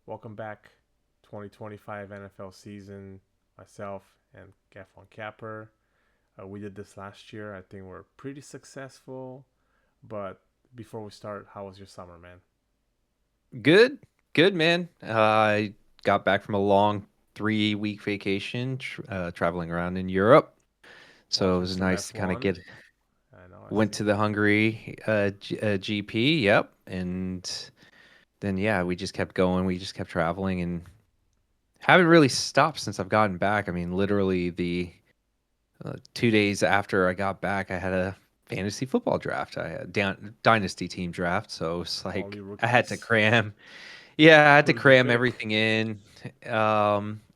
Welcome back, 2025 NFL season. Myself and Gaffon Capper. We did this last year. I think we're pretty successful. But before we start, how was your summer, man? Good, good man. I got back from a long 3-week vacation, traveling around in Europe. So it Watching was some nice to kind of F1. get. I know, I Went see. to the Hungary GP. Yep, and then yeah, we just kept going. We just kept traveling and haven't really stopped since I've gotten back. I mean, literally the 2 days after I got back, I had a fantasy football draft. I had a dynasty team draft, so it's All like your I had to rookies. cram. Yeah, I had Who to did you cram pick? everything in.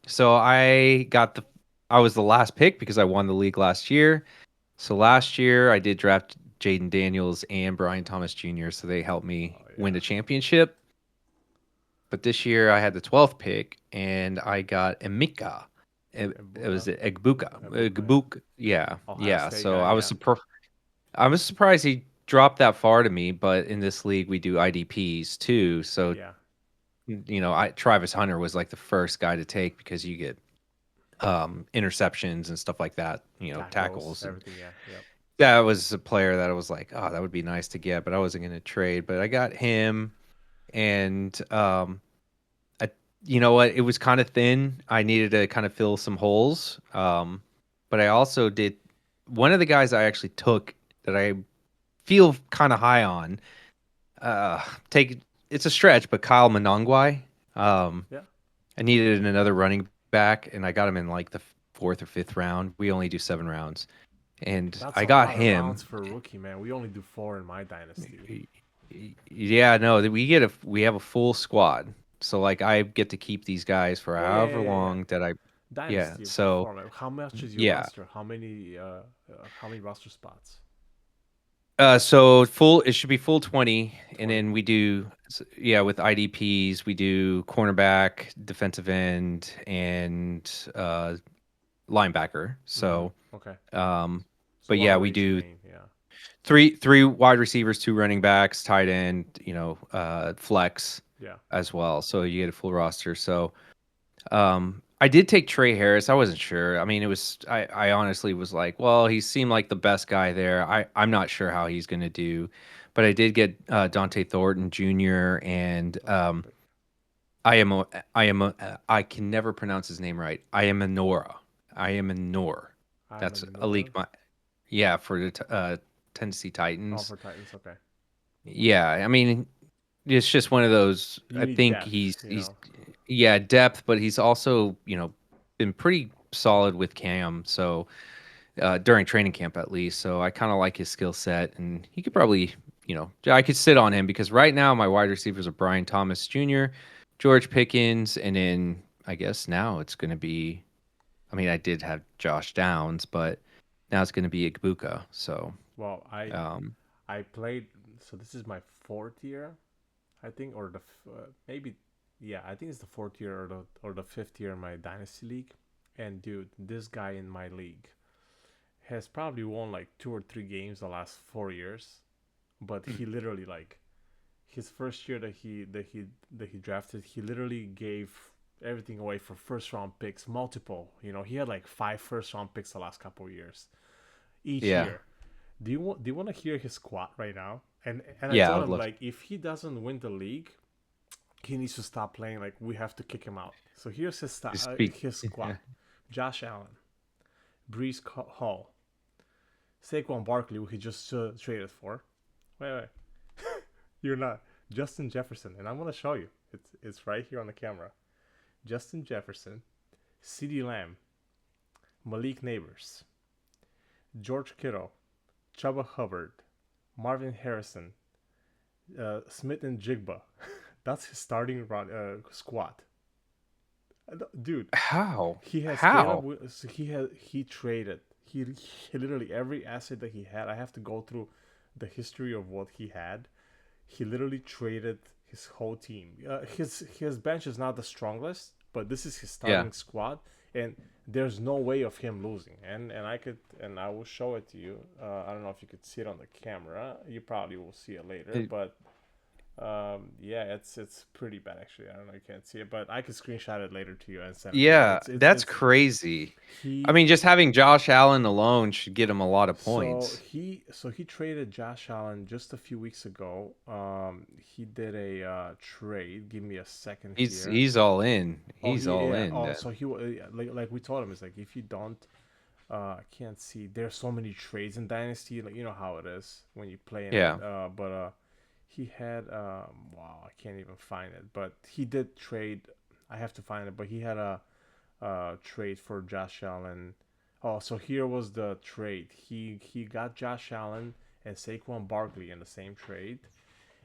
So I was the last pick because I won the league last year. So last year I did draft Jaden Daniels and Brian Thomas Jr. So they helped me Oh, win yeah. the championship. But this year I had the 12th pick and I got Emeka. It was Egbuka. Ebuka, yeah. Egbuk. Yeah, Ohio yeah. State So guy, yeah. I was surprised he dropped that far to me. But in this league we do IDPs too. So Yeah. I Travis Hunter was like the first guy to take because you get interceptions and stuff like that, Tackles, tackles. And everything, yeah. Yep. that was a player that I was like, oh, that would be nice to get, but I wasn't going to trade. But I got him, and I, you know what? It was kind of thin. I needed to kind of fill some holes. But I also did one of the guys I actually took that I feel kind of high on. Take It's a stretch, but Kyle Monongwai. Um, Yeah. I needed another running back, and I got him in like the fourth or fifth round. We only do 7 rounds, and That's I a got lot of rounds him. for a rookie, man. We only do four in my dynasty. Yeah, no, we have a full squad, so like I get to keep these guys for Oh, yeah, however yeah, yeah, yeah. long that I. Yeah, Dynasty so format. How much is your yeah, roster? How many roster spots? so full it should be full 20, and 20. then we do yeah, with IDPs we do cornerback, defensive end, and linebacker. Mm-hmm. So Okay. um, So but what yeah, we ways you do mean? Yeah. three wide receivers, two running backs, tight end, flex Yeah. as well. So you get a full roster. So I did take Trey Harris. I wasn't sure. I mean, I honestly was like, well, he seemed like the best guy there. I'm not sure how he's going to do, but I did get Dante Thornton Jr. and That's a good pick. I can never pronounce his name right. I am Nora. I am Nor. I'm a That's a league. Nora. Yeah, for the Tennessee Oh, Titans. for Titans. Okay. Yeah, I mean, it's just one of those. You I need think depth, you he's know. yeah, depth, but he's also been pretty solid with Cam. So during training camp at least, so I kind of like his skill set, and he could probably I could sit on him because right now my wide receivers are Brian Thomas Jr., George Pickens, and then I guess now it's going to be. I mean, I did have Josh Downs, but now it's going to be Igbuka. So Well, um, I played. So this is my fourth year, I think, or maybe, yeah, I think it's the fourth year or the fifth year in my dynasty league. And dude, this guy in my league has probably won like 2 or 3 games the last 4 years. But he literally like his first year that he drafted, he literally gave everything away for first round picks, multiple. He had like five first round picks the last couple of years each yeah, year. Do you want to hear his squad right now? And I yeah, I told would him love like if he doesn't win the league, he needs to stop playing. Like we have to kick him out. So here's to speak. his squad: Josh Allen, Brees Hall, Saquon Barkley, who he just traded for. Wait, you're not Justin Jefferson, and I'm gonna show you. It's right here on the camera. Justin Jefferson, CeeDee Lamb, Malik Neighbors, George Kittle, Chuba Hubbard, Marvin Harrison, Smith and Jigba. That's his starting squad. Dude, How? he has Caleb. How? So he traded. He literally every asset that he had. I have to go through the history of what he had. He literally traded his whole team. His bench is not the strongest, but this is his Yeah. starting squad, and there's no way of him losing. And I will show it to you. I don't know if you could see it on the camera. You probably will see it later, It, but Yeah, it's pretty bad actually. I don't know, you can't see it, but I can screenshot it later to you and send it to you. Yeah, that's It's crazy. I he mean, just having Josh Allen alone should get him a lot of points. so he traded Josh Allen just a few weeks ago. He did a trade. Give me a second He's here. he's all in. Oh, He's all in Oh, then. so like we told him, it's like if you don't, I can't see. There's so many trades in Dynasty. Like you know how it is when you play in it. Yeah. But he had wow, I can't even find it. But he did trade. I have to find it. But he had a trade for Josh Allen. Oh, so here was the trade. He got Josh Allen and Saquon Barkley in the same trade,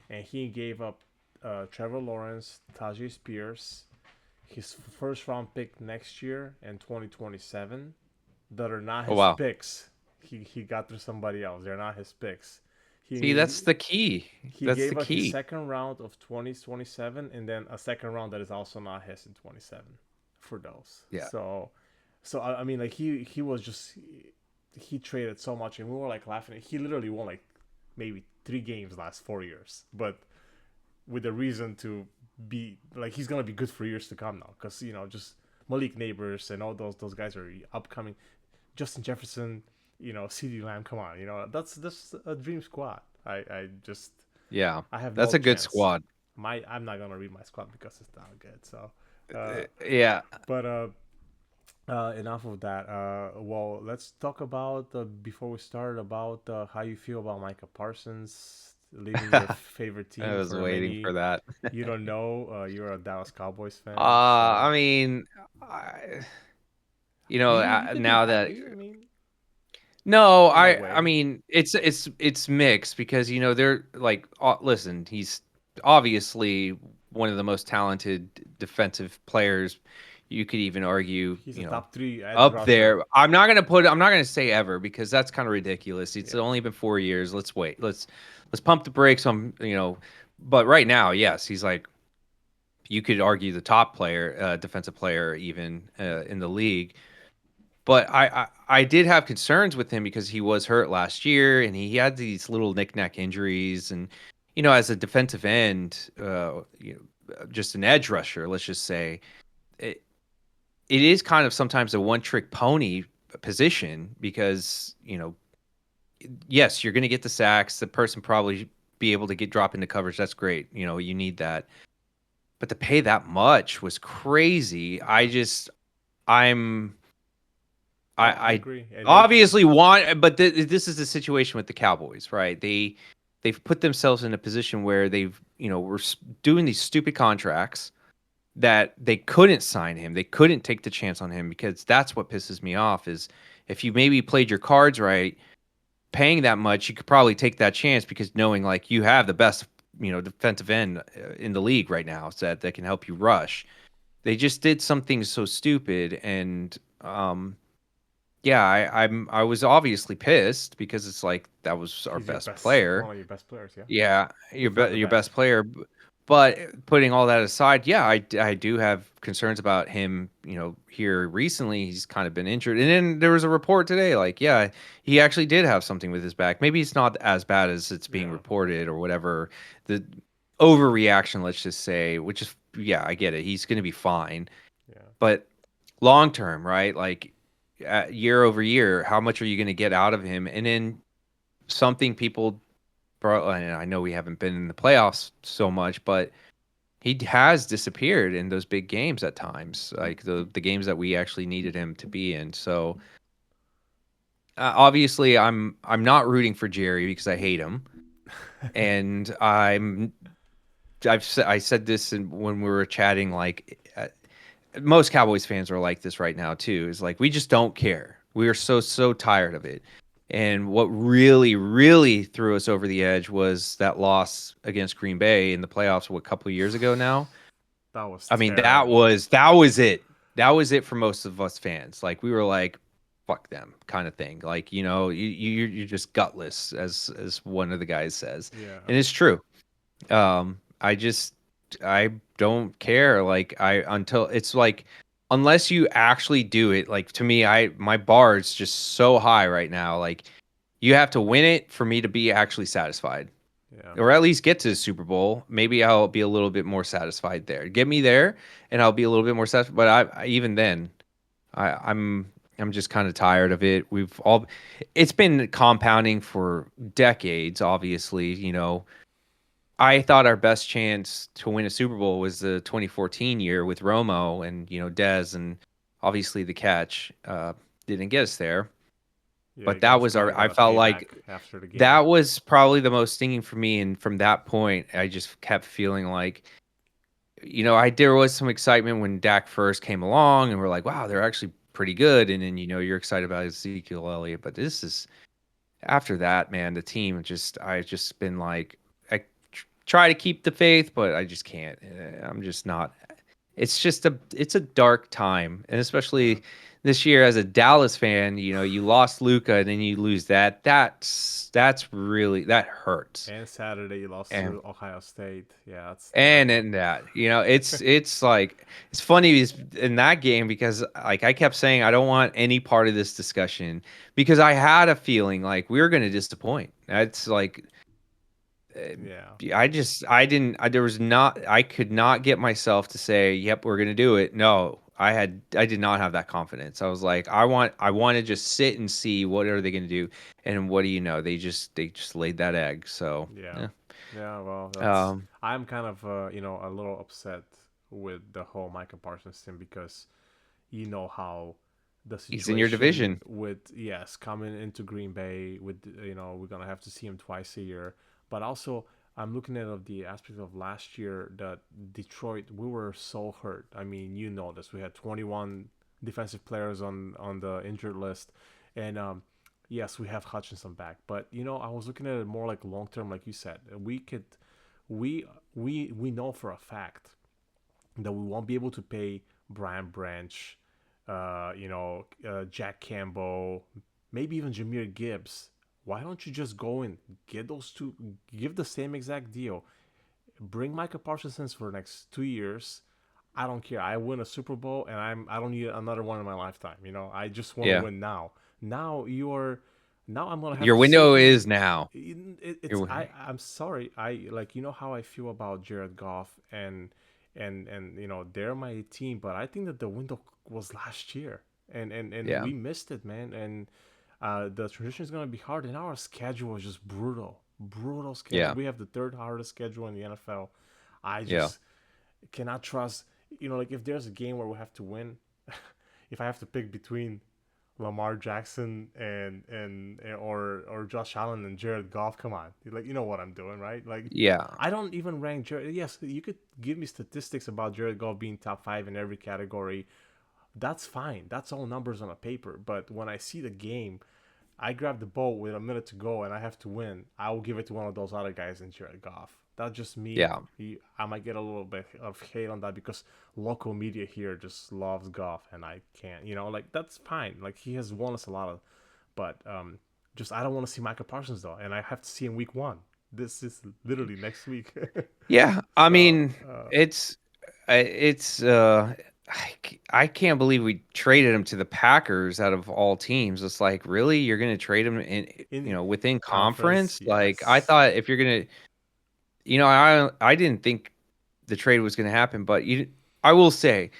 and he gave up Trevor Lawrence, Tajay Spears, his first round pick next year and 2027 that are not Oh his wow. picks. He got through somebody else. They're not his picks. See, that's the key. He That's the gave up his key. second round of 2027 and then a second round that is also not his in 27 for those. Yeah. So I mean like he was just he traded so much and we were like laughing. He literally won like maybe 3 games last 4 years, but with a reason to be like he's gonna be good for years to come now because just Malik Neighbors and all those guys are upcoming. Justin Jefferson, CeeDee Lamb. Come on, that's a dream squad. I just Yeah. I have That's no a good chance. squad. I'm not gonna read my squad because it's not good. So, Yeah. but enough of that. Well, let's talk about before we start about how you feel about Micah Parsons leaving your favorite I team was for waiting for many. that. You don't know. You're a Dallas Cowboys fan, so I mean, I, you could be now that happy. I mean, no, in a I way, mean, it's mixed because they're like, listen, he's obviously one of the most talented defensive players. You could even argue, he's a top three edge up rusher. there. I'm not gonna say ever because that's kind of ridiculous. It's Yeah, only been 4 years. Let's wait. Let's pump the brakes on, but right now, yes, he's like, you could argue the top player, defensive player even yeah. in the league. But I did have concerns with him because he was hurt last year and he had these little knick-knack injuries. And, as a defensive end, just an edge rusher, let's just say, it, it is kind of sometimes a one-trick pony position because, yes, you're going to get the sacks. The person probably be able to drop into coverage. That's great. You need that. But to pay that much was crazy. Yeah. I'm I I agree. And obviously want, but this is the situation with the Cowboys, right? They've put themselves in a position where they've were doing these stupid contracts that they couldn't sign him. They couldn't take the chance on him because that's what pisses me off. Is if you maybe played your cards right, paying that much, you could probably take that chance because knowing like you have the best defensive end in the league right now, so that can help you rush. They just did something so stupid and yeah, I was obviously pissed because it's like that was our he's your best best, one player. of your best players. Yeah, Yeah, if not the your best. best player. But putting all that aside, yeah, I do have concerns about him. Here recently, he's kind of been injured, and then there was a report today, like, yeah, he actually did have something with his back. Maybe it's not as bad as it's being Yeah, reported or whatever. The overreaction, let's just say, which is, yeah, I get it. He's going to be fine, yeah. but long term, right? Like year over year, how much are you going to get out of him? And then something people, and I know we haven't been in the playoffs so much, but he has disappeared in those big games at times, like the games that we actually needed him to be in. So obviously, I'm not rooting for Jerry because I hate him, and I said this when we were chatting, like most Cowboys fans are like this right now too. Is like we just don't care. We are so tired of it. And what really, really threw us over the edge was that loss against Green Bay in the playoffs a couple of years ago now. That was I mean, that terrible. was that was it. That was it for most of us fans. Like we were like, "Fuck them," kind of thing. Like you're just gutless, as one of the guys says, Yeah, and it's true. I don't care. Like I until it's like unless you actually do it. Like to me, my bar is just so high right now. Like you have to win it for me to be actually satisfied. Yeah. or at least get to the Super Bowl. Maybe I'll be a little bit more satisfied there. Get me there, and I'll be a little bit more satisfied. But even then, I'm just kind of tired of it. It's been compounding for decades. Obviously, I thought our best chance to win a Super Bowl was the 2014 year with Romo and Dez, and obviously the catch didn't get us there. Yeah, But you that guys was kind our. of got I a felt like payback after the game. that was probably the most stinging for me, and from that point, I just kept feeling like, there was some excitement when Dak first came along, and we're like, wow, they're actually pretty good, and then you're excited about Ezekiel Elliott, but this is after that, man, the team I've just been like, I try to keep the faith, but I just can't. I'm just not. It's a dark time, and Yeah. especially this year as a Dallas fan, you lost Luca and then you lose that. That's really that hurts. And Saturday you lost And to Ohio State. Yeah, that's and in that, it's like it's funny in that game because like I kept saying I don't want any part of this discussion because I had a feeling like we were going to disappoint. That's like yeah. I didn't, there was not, I could not get myself to say, yep, we're going to do it. No, I did not have that confidence. I was like, I want to just sit and see what are they going to do. And what do you know? They just laid that egg. So, Yeah. yeah. Yeah, well, that's Um, I'm kind of a little upset with the whole Micah Parsons thing because how the he's in your situation division. with yes coming into Green Bay with we're gonna have to see him twice a year, but also I'm looking at the aspect of last year that Detroit we were so hurt. I mean, this we had 21 defensive players on the injured list, and yes we have Hutchinson back, but I was looking at it more like long term, like you said. We we know for a fact that we won't be able to pay Brian Branch, Jack Campbell, maybe even Jameer Gibbs. Why don't you just go and get those two, give the same exact deal, bring Micah Parsons for the next 2 years. I don't care. I win a Super Bowl and I don't need another one in my lifetime. I just want to Yeah. win now. Now I'm gonna have Your to sit window here. is now. It's Your, I'm sorry. I like how I feel about Jared Goff and they're my team, but I think that the window was last year and yeah. we missed it, man. And the transition is gonna be hard, and our schedule is just brutal schedule. Yeah. We have the third hardest schedule in the NFL. I Yeah. just cannot trust. Like if there's a game where we have to win, if I have to pick between Lamar Jackson or Josh Allen and Jared Goff, come on, like you know what I'm doing, right? Like Yeah. I don't even rank Jared. Yes, you could give me statistics about Jared Goff being top five in every category. That's fine. That's all numbers on a paper. But when I see the game, I grab the ball with a minute to go and I have to win. I will give it to one of those other guys in Jared Goff. That's just me. Yeah. I might get a little bit of hate on that because local media here just loves Goff and I can't. Like that's fine. Like he has won us a lot of, but just I don't want to see Micah Parsons though, and I have to see him week one. This is literally next week. Yeah. I so mean, it's I can't believe we traded him to the Packers out of all teams. It's like, really, you're going to trade him in, in within conference, conference? Like, I yes, thought if you're going to, I didn't think the trade was going to happen, but I will say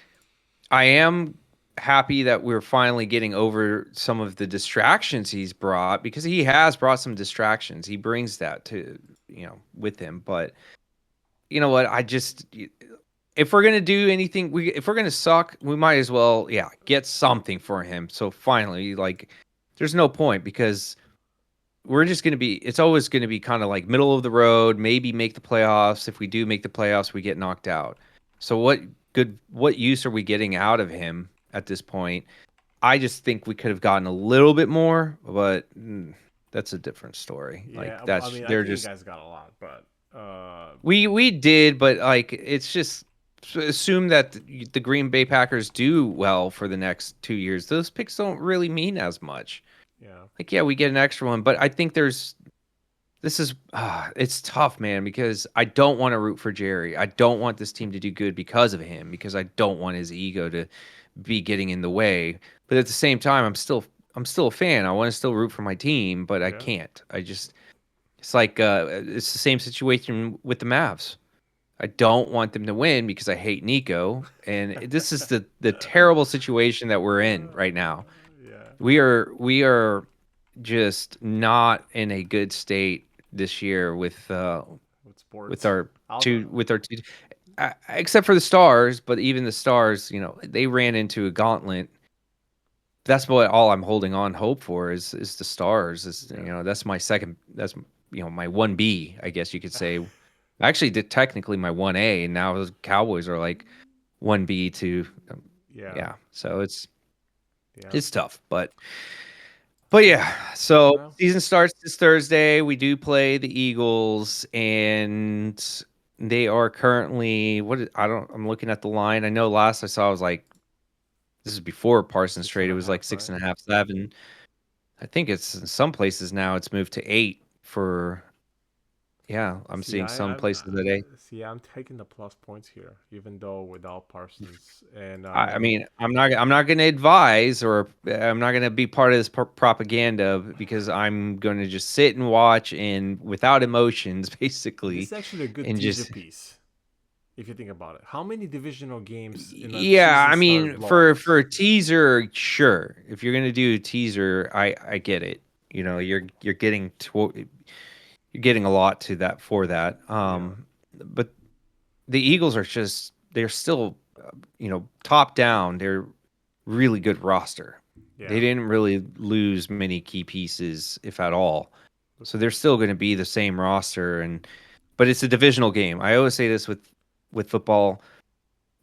I am happy that we're finally getting over some of the distractions he's brought because he has brought some distractions. He brings that to, with him, but you know what? If we're gonna do anything, if we're gonna suck, we might as well, yeah, get something for him. So finally, like, there's no point because we're just gonna be. It's always gonna be kind of like middle of the road. Maybe make the playoffs. If we do make the playoffs, we get knocked out. So what use are we getting out of him at this point? I just think we could have gotten a little bit more, but that's a different story. Like yeah. I that's mean, I they're think you just guys got a lot, but we did, but like it's just assume that the Green Bay Packers do well for the next 2 years. Those picks don't really mean as much. yeah, Like, yeah, we get an extra one, but I think this is it's tough, man, because I don't want to root for Jerry. I don't want this team to do good because of him, because I don't want his ego to be getting in the way. But at the same time, I'm still a fan. I want to still root for my team, but I yeah. can't. I just It's like it's the same situation with the Mavs. I don't want them to win because I hate Nico, and this is the terrible situation that we're in right now. Yeah. We are just not in a good state this year With with sports. our Although, two, except for the Stars, but even the Stars, they ran into a gauntlet. That's what all I'm holding on hope for is the Stars. Is yeah. that's my second. That's my 1B, I guess you could say. I actually did technically my 1A, and now the Cowboys are like 1B to Yeah. yeah. So Yeah. it's tough, but Yeah. yeah. So Well, season starts this Thursday. We do play the Eagles, and they are currently I don't. I'm looking at the line. I know last I saw was like this is before Parsons six trade. and It a was like half, six right? and a half, 7. I think it's in some places now it's moved to 8 for yeah, I'm See, seeing some I'm places at 8. see, I'm taking the plus points here, even though without Parsons, and I mean, I'm not going to advise or I'm not going to be part of this propaganda because I'm going to just sit and watch and without emotions this basically is actually a good and teaser just piece if you think about it. How many divisional games in a yeah, season I start mean for lost? a teaser, sure. If you're going to do a teaser, I get it. You're getting you're getting a lot to that for that. Yeah, But the Eagles are just they're still top down. They're really good roster. They yeah, didn't really lose many key pieces, if at all. but So they're still going to be the same roster, but it's a divisional game. I always say this with football,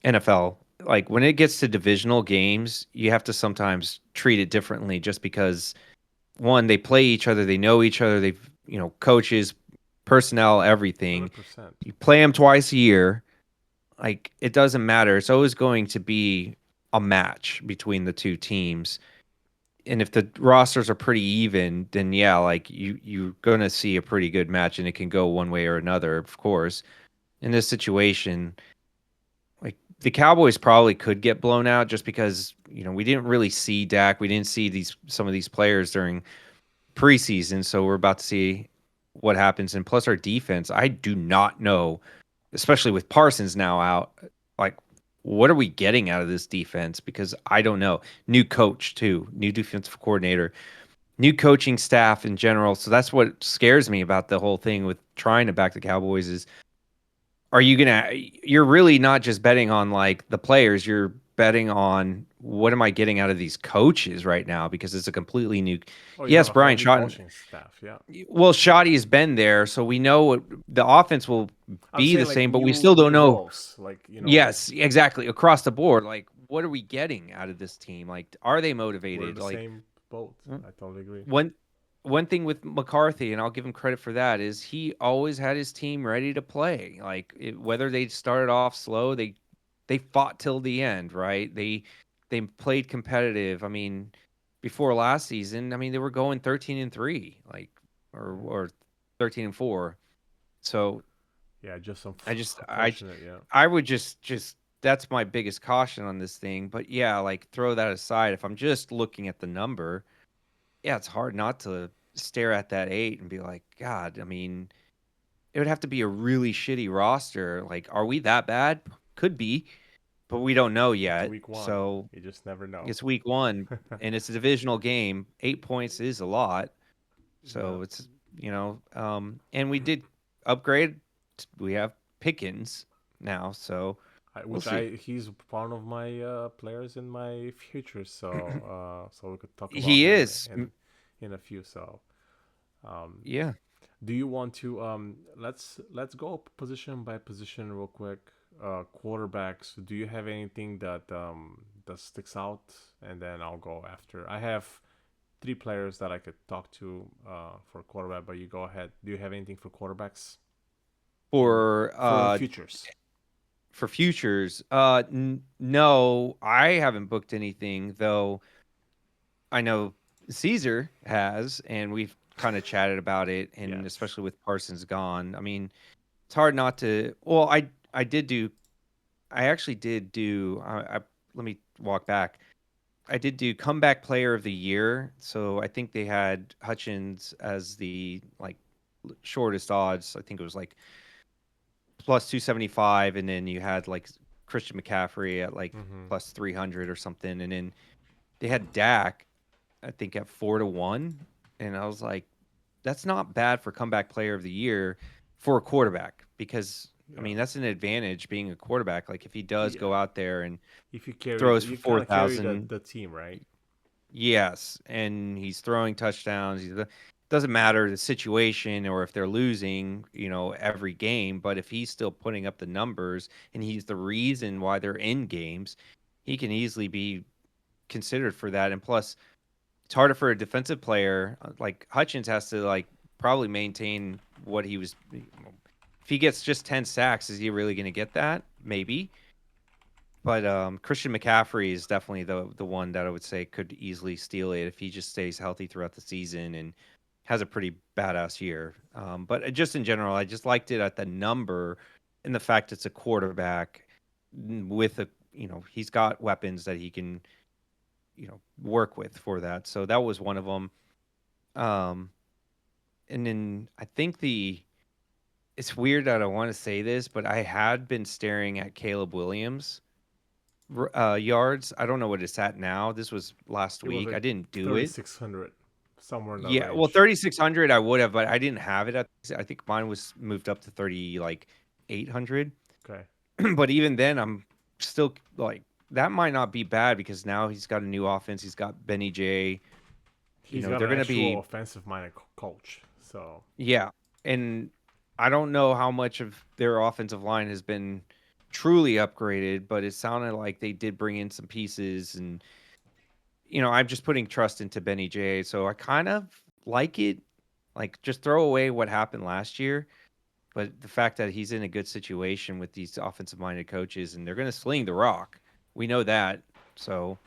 NFL. Like when it gets to divisional games, you have to sometimes treat it differently, just because one, they play each other, they know each other, they've coaches, personnel, everything. 100%. You play them twice a year. Like it doesn't matter. It's always going to be a match between the two teams. And if the rosters are pretty even, then yeah, like you're gonna see a pretty good match, and it can go one way or another, of course. In this situation, like the Cowboys probably could get blown out just because we didn't really see Dak, we didn't see some of these players during preseason, so we're about to see what happens. And plus, our defense, I do not know, especially with Parsons now out, like what are we getting out of this defense? Because I don't know. New coach too, new defensive coordinator, new coaching staff in general. So that's what scares me about the whole thing with trying to back the Cowboys is you're really not just betting on like the players, you're betting on what am I getting out of these coaches right now because it's a completely new. Oh, you have Yes, a whole Brian new Shotton. coaching staff. Yeah, Well, Shoddy has been there, so we know the offense will I'm be saying the like same, but we new still don't new know. roles, like Yes, exactly. Across the board, like what are we getting out of this team? Like, are they we're in motivated? the Like, same boat. I totally agree. one one thing with McCarthy, and I'll give him credit for that, is he always had his team ready to play. Like whether they started off slow, they fought till the end, right? They played competitive. I mean, before last season, I mean they were going 13-3, like Yeah, or 13-4. So yeah, just I just unfortunate. Yeah, I would just that's my biggest caution on this thing. But yeah, like throw that aside. If I'm just looking at the number, yeah, it's hard not to stare at that 8 and be like, God, I mean, it would have to be a really shitty roster. Like, are we that bad? Could be, but we don't know it's yet. week one. So You just never know. it's week 1 and it's a divisional game. 8 points is a lot. Yeah. So it's, and we did upgrade. We have Pickens now. So we'll Which see. I he's one of my players in my future, so we could talk about He him is. in a few. So um, Yeah. do you want to let's go position by position real quick. Quarterbacks. Do you have anything that sticks out? And then I'll go after. I have three players that I could talk to for quarterback, but you go ahead. Do you have anything for quarterbacks For for futures? futures, no, I haven't booked anything though. I know Caesar has, and we've kind of chatted about it, and Yes. especially with Parsons gone. I mean, it's hard not to. Well, I did do. I actually did do. Let me walk back. I did do comeback player of the year. So I think they had Hutchins as the like shortest odds. I think it was like plus 275, and then you had like Christian McCaffrey at like Mm-hmm. plus 300 or something, and then they had Dak, I think, at 4-1, and I was like, that's not bad for comeback player of the year for a quarterback because I Yeah. mean that's an advantage being a quarterback. Like if he does Yeah. go out there and If you carry, throws for you kind four of carry thousand, the team, right? yes, and he's throwing touchdowns. Doesn't matter the situation or if they're losing, every game. But if he's still putting up the numbers and he's the reason why they're in games, he can easily be considered for that. And plus, it's harder for a defensive player like Hutchins has to like probably maintain what he was. If he gets just 10 sacks, is he really going to get that? Maybe. But Christian McCaffrey is definitely the one that I would say could easily steal it if he just stays healthy throughout the season and has a pretty badass year. But just in general, I just liked it at the number and the fact it's a quarterback with he's got weapons that he can work with for that. So that was one of them. Um, and then I think it's weird that I want to say this, but I had been staring at Caleb Williams yards. I don't know what it's at now. This was last It was week. I like didn't do it. 3,600, somewhere in that Yeah, well, range. 3,600 I would have, but I didn't have it. I think mine was moved up to 30, like 800. Okay. But even then, I'm still like that might not be bad because now he's got a new offense. He's got Benny J. He's got They're an gonna actual be offensive minded coach. So yeah, and I don't know how much of their offensive line has been truly upgraded, but it sounded like they did bring in some pieces and I'm just putting trust into Benny J. So I kind of like it. Like, just throw away what happened last year. But the fact that he's in a good situation with these offensive minded coaches and they're going to sling the rock, we know that. So,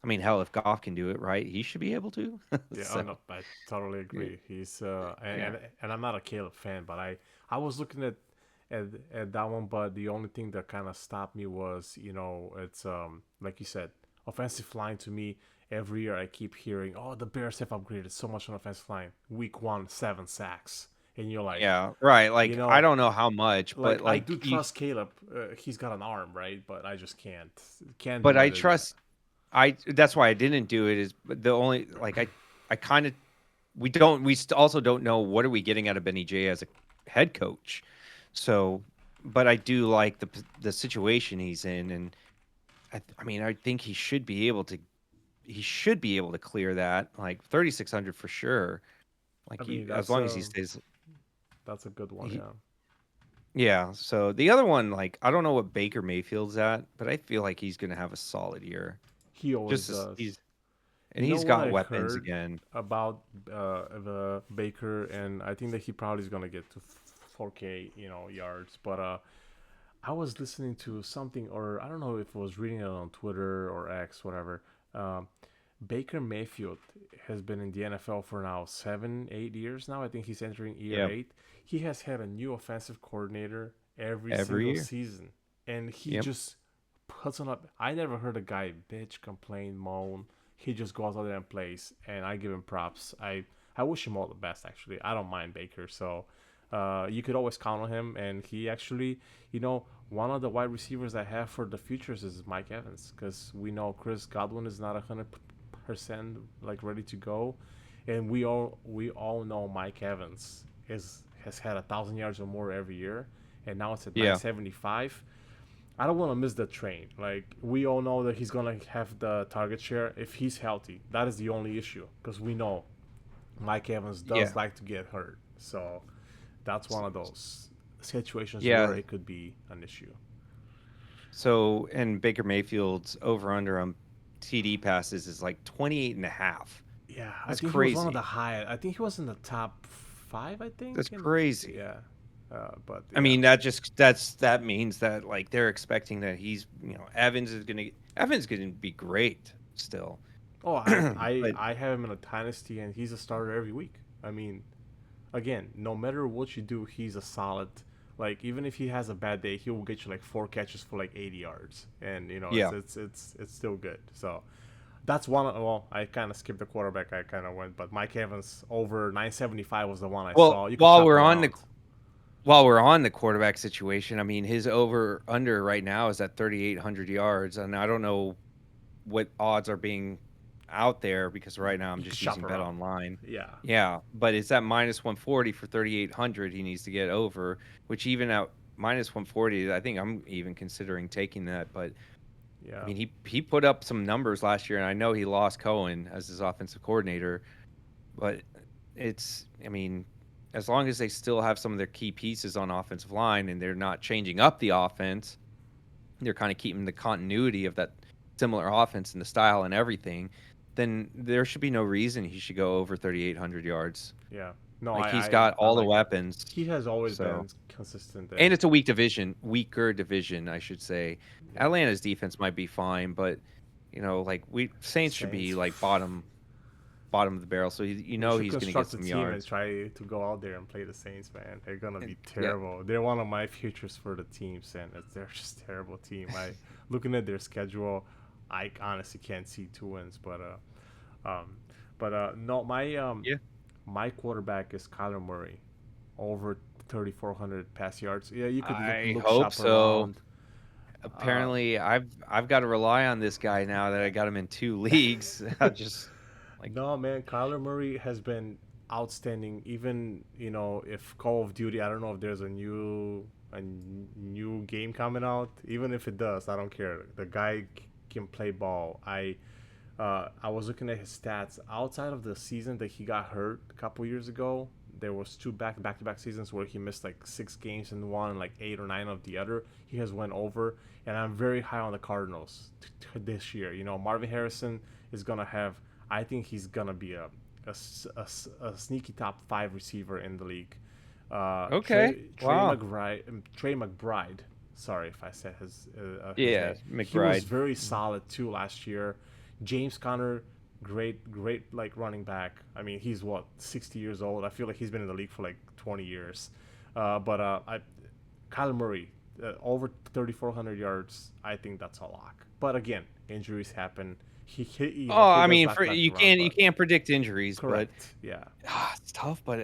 I mean, hell, if Goff can do it, right? He should be able to. yeah, oh So, no, I totally yeah. agree. He's Yeah. and I'm not a Caleb fan, but I was looking at that one, but the only thing that kind of stopped me was it's like you said, offensive line to me. Every year I keep hearing, oh, the Bears have upgraded so much on offensive line. Week one, 7 sacks, and you're like, Yeah. Right. you Like, I know, don't know how much, but like I like, do trust Caleb. He's got an arm, right? But I just can't but deny I that. Yeah, trust, that's why I didn't do it is the only, like, I kind of also don't know what are we getting out of Benny J as a head coach. So, but I do like the situation he's in, and I mean I think he should be able to clear that like 3,600 for sure. Like I mean as long as he stays. that's a good one. He, Yeah, yeah. So the other one, like I don't know what Baker Mayfield's at, but I feel like he's gonna have a solid year. he always Just as does. he's and You know he's what got I weapons heard again. about the Baker, and I think that he probably is gonna get to 4K, yards. But I was listening to something, or I don't know if I was reading it on Twitter or X, whatever. Um, Baker Mayfield has been in the NFL for now 7, 8 years now. I think he's entering year Yeah. 8. He has had a new offensive coordinator every Every single year. season, and he Yep. just puts on up. I never heard a guy bitch, complain, moan. He just goes out there and plays, and I give him props. I wish him all the best. Actually, I don't mind Baker, so you could always count on him. And he actually, one of the wide receivers I have for the futures is Mike Evans, because we know Chris Godwin is not 100% like ready to go, and we all know Mike Evans has had 1,000 yards or more every year, and now it's at Yeah. 975. I don't want to miss the train. Like, we all know that he's gonna have the target share if he's healthy. That is the only issue, because we know Mike Evans does Yeah. like to get hurt. So that's one of those situations where Yeah. it could be an issue. So, and Baker Mayfield's over under on TD passes is like 28 and a half. Yeah, I That's think he was one of crazy. the high. I think he was in the top 5. I That's think, and crazy. yeah, but I yeah, mean, that means that like they're expecting that Evans is gonna be great still. oh, I I But I have him in a dynasty, and he's a starter every week. I mean, again, no matter what you do, he's a solid. Like, even if he has a bad day, he will get you like 4 catches for like 80 yards, and yeah, it's still good. So That's one. Well, I kind of skipped the quarterback. I kind of went, but Mike Evans over 975 was the one I Well, saw. You could shop around. while we're on the quarterback situation, I mean, his over under right now is at 3,800 yards, and I don't know what odds are being out there because right now I'm You could just shop using Bet around. Online. Yeah. Yeah, but it's at minus 140 for 3,800. He needs to get over, which even at minus 140, I think I'm even considering taking that. But I Yeah. mean, he put up some numbers last year, and I know he lost Cohen as his offensive coordinator, but I mean, as long as they still have some of their key pieces on offensive line and they're not changing up the offense, they're kind of keeping the continuity of that similar offense and the style and everything, then there should be no reason he should go over 3,800 yards. Yeah. No, Like he's I got I all the like that. weapons. He has always So, been consistent and and it's a weaker division, I should say. yeah. Atlanta's defense might be fine, but like we Saints should be Saints. like bottom of the barrel. So you We know should he's going to get construct a some team and yards. try to go out there and play the Saints, man. They're gonna And be yeah, terrible. They're one of my futures for the teams, and they're just terrible team. I looking at their schedule, I honestly can't see 2 wins, um, no, yeah. my quarterback is Kyler Murray, over 3,400 pass yards. Yeah, you could I look hope shop so. around. Uh, Apparently, I've got to rely on this guy now that I got him in 2 leagues. I just like No, man, Kyler Murray has been outstanding. Even if Call of Duty, I don't know if there's a new game coming out. Even if it does, I don't care. The guy can play ball. I was looking at his stats outside of the season that he got hurt a couple years ago. There was two back-to-back seasons where he missed like 6 games in one and like 8 or 9 of the other. He has went over, and I'm very high on the Cardinals this year. Marvin Harrison is gonna have. I think he's gonna be a sneaky top 5 receiver in the league. okay. Wow. Trey McBride. Sorry if I said his Yeah, name. He was McBride. very solid too last year. James Conner, great like running back. I mean, he's what 60 years old. I feel like he's been in the league for like 20 years. Kyler Murray, over 3,400 yards. I think that's a lock. But again, injuries happen. Oh, He I does mean, not for like to run, you but can't predict injuries, but correct, yeah. it's tough. But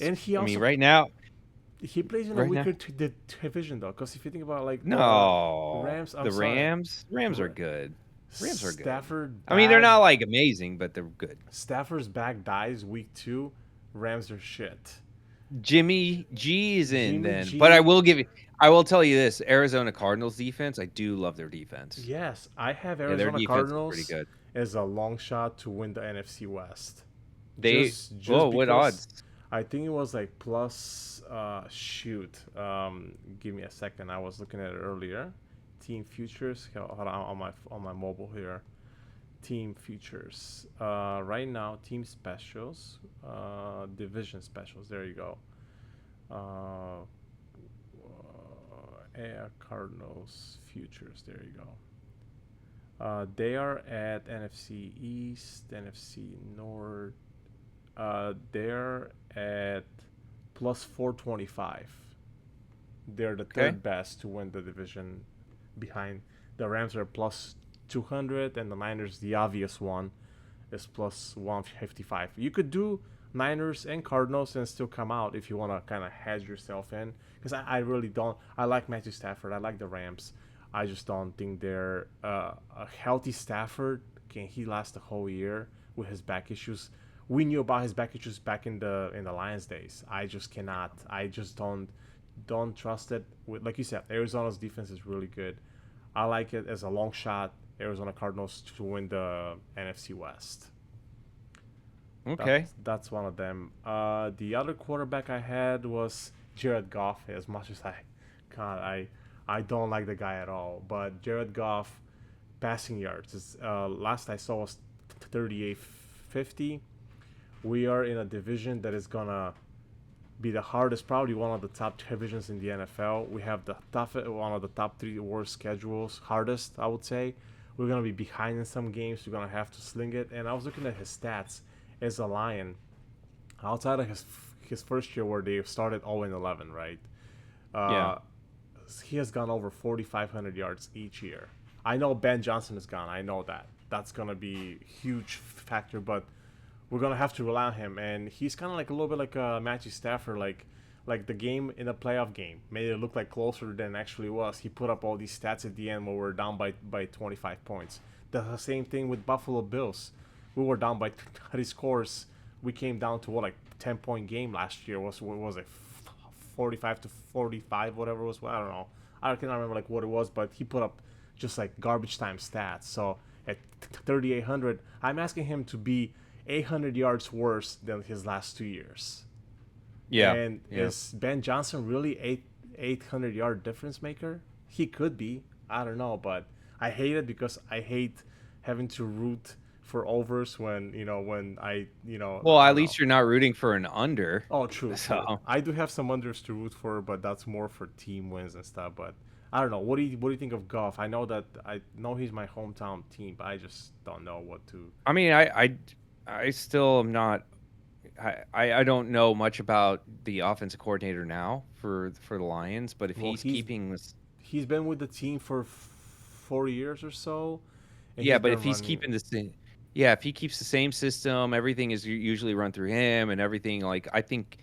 And he I mean, also he plays in a right now, weaker division though, because if you think about like the no, Rams, I'm the sorry, Rams are good. Rams are good. Stafford I mean, they're bag not like amazing, but they're good. Stafford's bag dies week 2. Rams are shit. Jimmy G is in Jimmy then, but G. I will tell you this: Arizona Cardinals defense, I do love their defense. Yes, I have Yeah, their Arizona defense is pretty Cardinals good. as a long shot to win the NFC West. They Just oh, what because odds? I think it was like plus shoot. Give me a second. I was looking at it earlier. Team futures. Hold on on my mobile here. Team futures. Right now, team specials. Division specials. There you go. Uh, Air Cardinals futures. There you go. They are at NFC East, NFC North. They're at plus 425. They're the Okay, third best to win the division. Behind the Rams are plus 200, and the Niners, the obvious one, is plus 155. You could do Niners and Cardinals and still come out if you want to kind of hedge yourself in. Because I really don't. I like Matthew Stafford. I like the Rams. I just don't think they're a healthy Stafford. Can he last the whole year with his back issues? We knew about his back issues back in the Lions days. I just cannot. I just don't trust it. Like you said, Arizona's defense is really good. I like it as a long shot. Arizona Cardinals to win the NFC West. okay. That's one of them. The other quarterback I had was Jared Goff. As much as God, I don't like the guy at all. But Jared Goff, passing yards. Last I saw was 3850. We are in a division that is gonna be the hardest, probably one of the top divisions in the NFL. We have the one of the top 3 worst schedules, hardest I would say. We're gonna be behind in some games. We're gonna have to sling it. And I was looking at his stats as a Lion, outside of his first year where they started 0-11, right? Yeah. Uh, he has gone over 4,500 yards each year. I know Ben Johnson is gone. I know that. that's gonna be huge factor. But we're gonna have to rely on him, and he's kind of like a little bit like Matthew Stafford, like the game in a playoff game made it look like closer than it actually was. He put up all these stats at the end where we're down by 25 points. The same thing with Buffalo Bills. We were down by 30 scores. We came down to what, like 10-point game last year. What was it, 45 to 45, whatever it was. Well, I don't know. I cannot remember like what it was, but he put up just like garbage time stats. So at 3,800, I'm asking him to be 800 yards worse than his last 2 years. Yeah, And yeah. is Ben Johnson really 800-yard difference maker? He could be. I don't know, but I hate it because I hate having to root for overs when when Well, I at don't know. least you're not rooting for an under. Oh, true, true. So, I do have some unders to root for, but that's more for team wins and stuff. But I don't know. What do you think of Goff? I know he's my hometown team, but I just don't know what to. I mean, I still am not. I don't know much about the offensive coordinator now for the Lions, but if Well, he's keeping this, he's been with the team for 4 years or so, and yeah, he's but if been he's running. keeping the same, yeah, if he keeps the same system, everything is usually run through him and everything. Like I think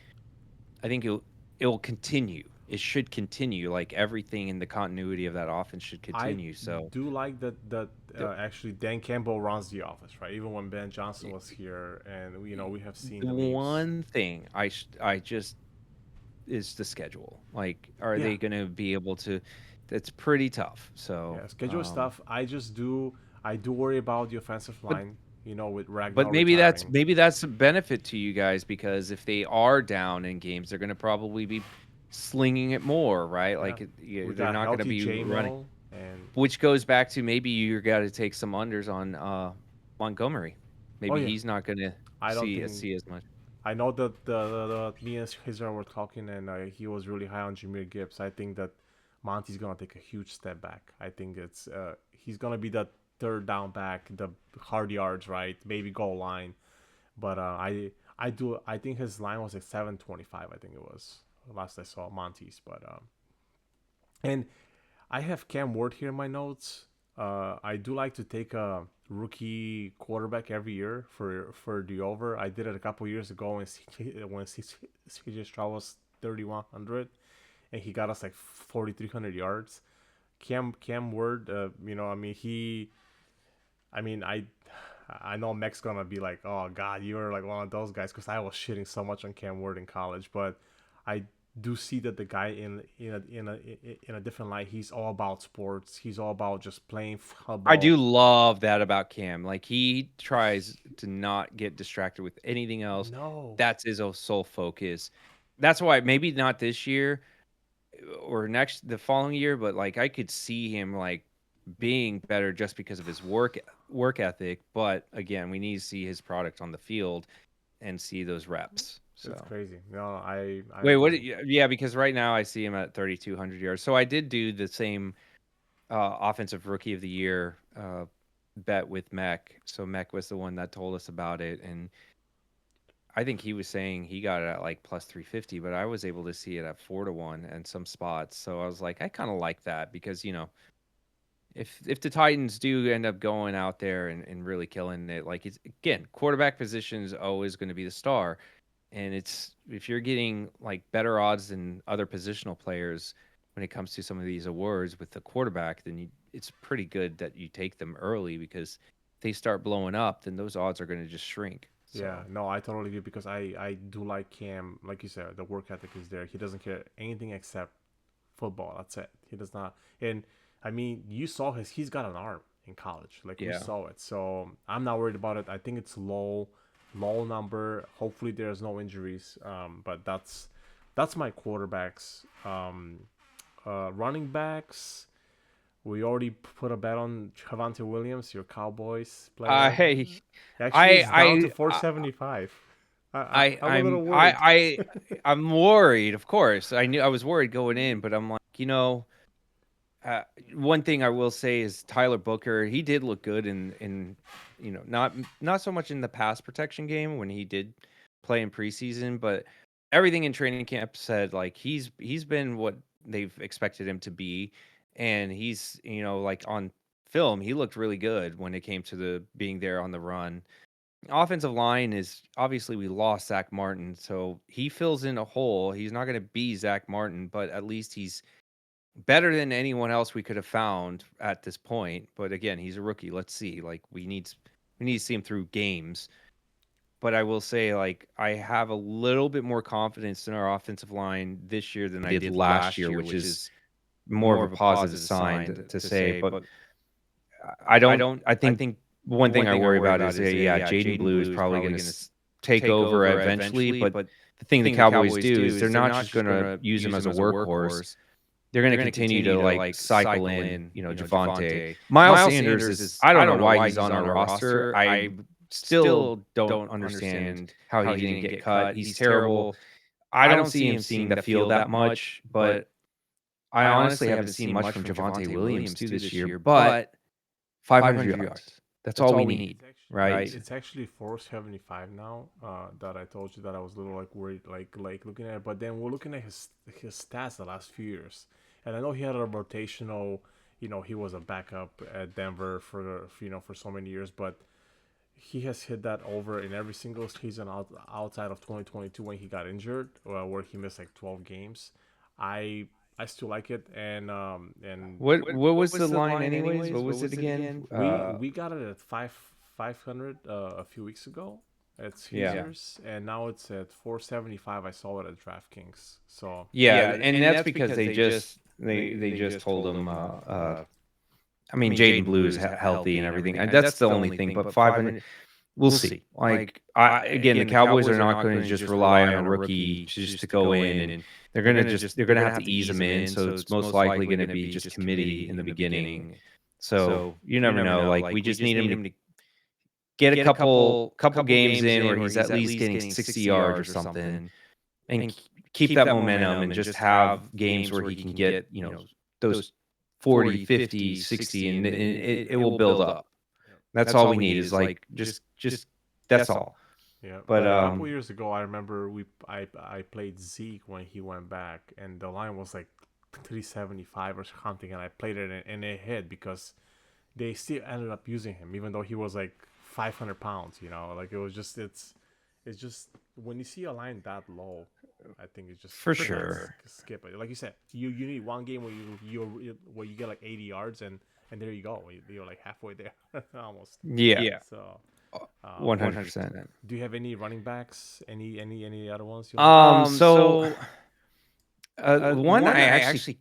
it'll continue. It should continue. Like everything in the continuity of that offense should I continue. So do like that the actually Dan Campbell runs the office, right? Even when Ben Johnson was here, and we have seen the the memes. one thing I just is the schedule. Like, are Yeah, they going to be able to? That's pretty tough. So, yeah, schedule stuff. I do worry about the offensive but line. With but Ragnar maybe retiring. that's a benefit to you guys because if they are down in games, they're going to probably be slinging it more, right? Yeah, Like we they're got not going to healthy be running. J-Mo, and Which goes back to maybe you got to take some unders on Montgomery. oh Maybe yeah, he's not going to I don't think see as much. I know that the me and Hizra were talking, and he was really high on Jameer Gibbs. I think that Monty's gonna take a huge step back. I think he's gonna be that third down back, the hard yards, right? Maybe goal line. But I think his line was like 725. I think it was last I saw Monty's. But and I have Cam Ward here in my notes. I do like to take a rookie quarterback every year for the over. I did it a couple years ago when CJ Stroud was 3,100 and he got us like 4,300 yards. Cam Ward, I mean I mean I know Mech's gonna be like, oh God, you're like one of those guys because I was shitting so much on Cam Ward in college, but I do see that the guy in a different light. He's all about sports. He's all about just playing I football. do love that about Cam. Like he tries to not get distracted with anything else. No, That's his sole focus. That's why maybe not this year or the following year, but like I could see him like being better just because of his work ethic. But again, we need to see his product on the field and see those reps. it's So crazy. No, I wait, what? agree. Yeah, because right now I see him at 3,200 yards. So I did do the same offensive rookie of the year bet with Mech. So Mech was the one that told us about it, and I think he was saying he got it at like plus 350, but I was able to see it at 4-1 and some spots. So I was like, I kind of like that because if the Titans do end up going out there and really killing it, like it's again, quarterback position is always going to be the star. And it's if you're getting like better odds than other positional players when it comes to some of these awards with the quarterback, then it's pretty good that you take them early because if they start blowing up, then those odds are going to just shrink. Yeah, So no, I totally agree because I do like Cam. Like you said, the work ethic is there. He doesn't care anything except football. That's it. He does not. And I mean, you saw he's got an arm in college. Like we yeah, saw it. So I'm not worried about it. I think it's low number. Hopefully there's no injuries. But that's my quarterbacks. Running backs. We already put a bet on Javante Williams, your Cowboys player. I Actually, I it's down to I 475. I I'm a I'm little worried. I'm worried. Of course, I knew I was worried going in, but I'm like, Uh, one thing I will say is Tyler Booker. He did look good in not so much in the pass protection game when he did play in preseason, but everything in training camp said like he's been what they've expected him to be, and he's like on film, he looked really good when it came to being there on the run. Offensive line is obviously we lost Zach Martin, so he fills in a hole. He's not going to be Zach Martin, but at least he's better than anyone else we could have found at this point. But again, he's a rookie. Let's see. Like we need to see him through games. But I will say, like, I have a little bit more confidence in our offensive line this year than I did last year, which is more of a positive sign to say. But I don't. I think one thing I worry about is, yeah, Jaden Blue is probably going to take over eventually. But the thing the Cowboys do is they're not just going to use him as a workhorse. They're going to continue to like cycle in, Javonte. Miles Sanders is, I don't know why he's on our roster. I still don't understand how he didn't get cut. He's terrible. I don't see him seeing the field that much, but I honestly haven't seen much from Javonte Williams too this year. But 500 yards, that's all we need, right? It's actually 475 now. That I told you that I was a little like worried, like looking at it. But then we're looking at his stats the last few years, and I know he had a rotational. He was a backup at Denver for so many years, but he has hit that over in every single season outside of 2022 when he got injured, where he missed like 12 games. I I still like it, and What was the line anyways? What was it again? we got it at 500 a few weeks ago at Yeah. Caesars, and now it's at 475. I saw it at DraftKings. So Yeah, and that's because they just told him I mean Jaden Blue is healthy and everything. And that's the only thing, but 500 we'll see. Like I again the Cowboys are not going to just rely on a rookie just to go in, and they're going to have to ease him in, so it's most likely going to be just committee in the beginning. So you never know. Like we just need him to get a couple games in where he's at least getting 60 yards or something, and keep that momentum, and just have games where he can get, those 40, 50, 60, and it will build up. That's all we need is like just that's all. yeah, But a couple years ago, I remember I played Zeke when he went back, and the line was like 375 or something, and I played it and it hit because they still ended up using him even though he was like 500 pounds. Like it was just it's just when you see a line that low, I think it's just for you can't sure. skip it. Like you said, you need one game where you get like 80 yards and there you go. You're like halfway there almost. Yeah. So, 100%. do you have any running backs? Any other ones you like? So one I actually,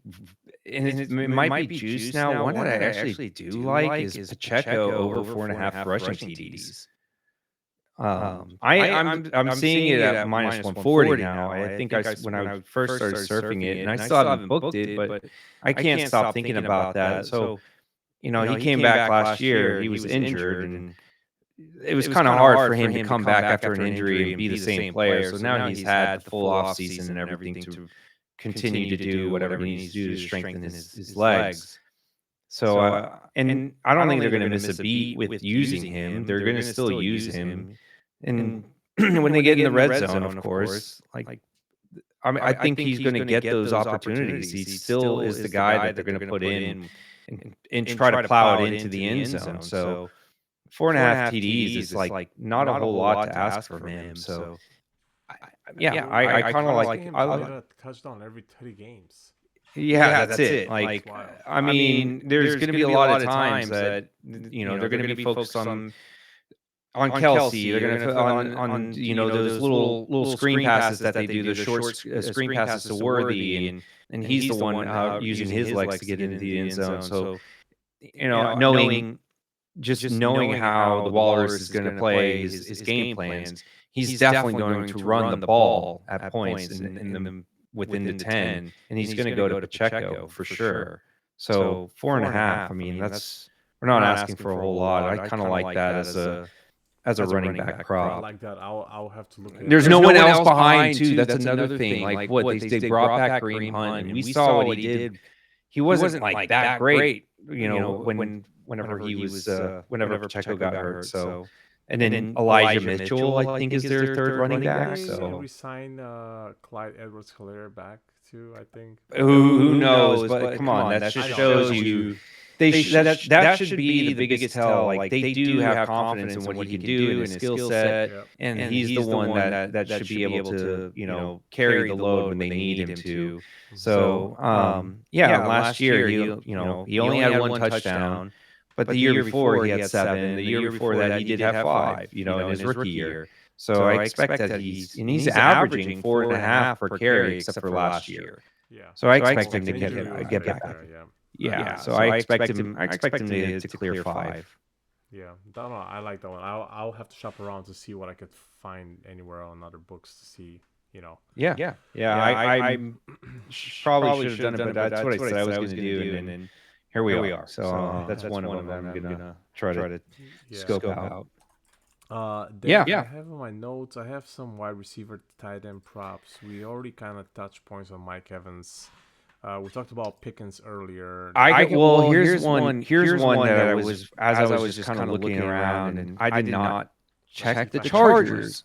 and it might be juice now. One that I actually do like is Pacheco over 4.5 rushing TDs. I'm seeing it at minus 140 now. I think when I first started surfing it, and I still haven't booked it, but I can't stop thinking about that. So, he came back last year. He was injured, and it was kind of hard for him to come back after an injury and be the same player. So now he's had the full off season and everything to continue to do whatever he needs to do to strengthen his legs. So, and I don't think they're going to miss a beat with using him. They're going to still use him. And when they get in the red zone, of course, like I think he's going to get those opportunities. He still is the guy that they're going to put in and try to plow it into the end zone. So 4.5 TDs is like not a whole lot to ask from him. So I kind of like. I like a touchdown every 30 games. Yeah, that's it. Like, Wow. I mean, there's going to be a lot of times that they're going to be focused on Kelsey. They're going to on those little screen passes that they do, the short screen passes to Worthy, and he's the one using his legs to get into the end zone. So knowing how the Walrus is going to play his game plans, he's definitely going to run the ball at points in them within the 10, and he's going to go to Pacheco for sure. So 4.5. I mean, we're not asking for a whole lot. I kind of like that as a running back I prop. like that. I'll have to look at There's it. no one else behind too. That's another thing. Like what they brought back Kareem Hunt, and we saw what he did. He wasn't like that great, whenever he was whenever Pacheco got hurt. So, and then Elijah Mitchell, I think, is their third running back. They So resign Clyde Edwards-Helaire back too, I think. who knows? But come on, that just I shows don't know. you that should be the biggest tell. Like they do have confidence in what he can do and his skill set, Yep. and he's the one that should be able to carry the load when they need him to. So yeah, last year he only had one touchdown, but the year before he had seven. The year before that he did have five. In his rookie year. So I expect that he's averaging 4.5 per carry, except for last year. Yeah. So I expect him to Injury was get right back. there. Yeah. Yeah, so I expect him. I expect him to clear five. Yeah. Don't know. I like that one. I'll have to shop around to see what I could find anywhere on other books to see. Yeah. I probably should have done it, but that's what I said I was going to do, and then here we are. So that's one of them I'm gonna try to Yeah. scope out. Then I have in my notes. I have some wide receiver, tight end props. We already kind of touched points on Mike Evans. We talked about Pickens earlier. Here's one. Here's one that I was as I was just kind of looking around, and I did not check the Chargers.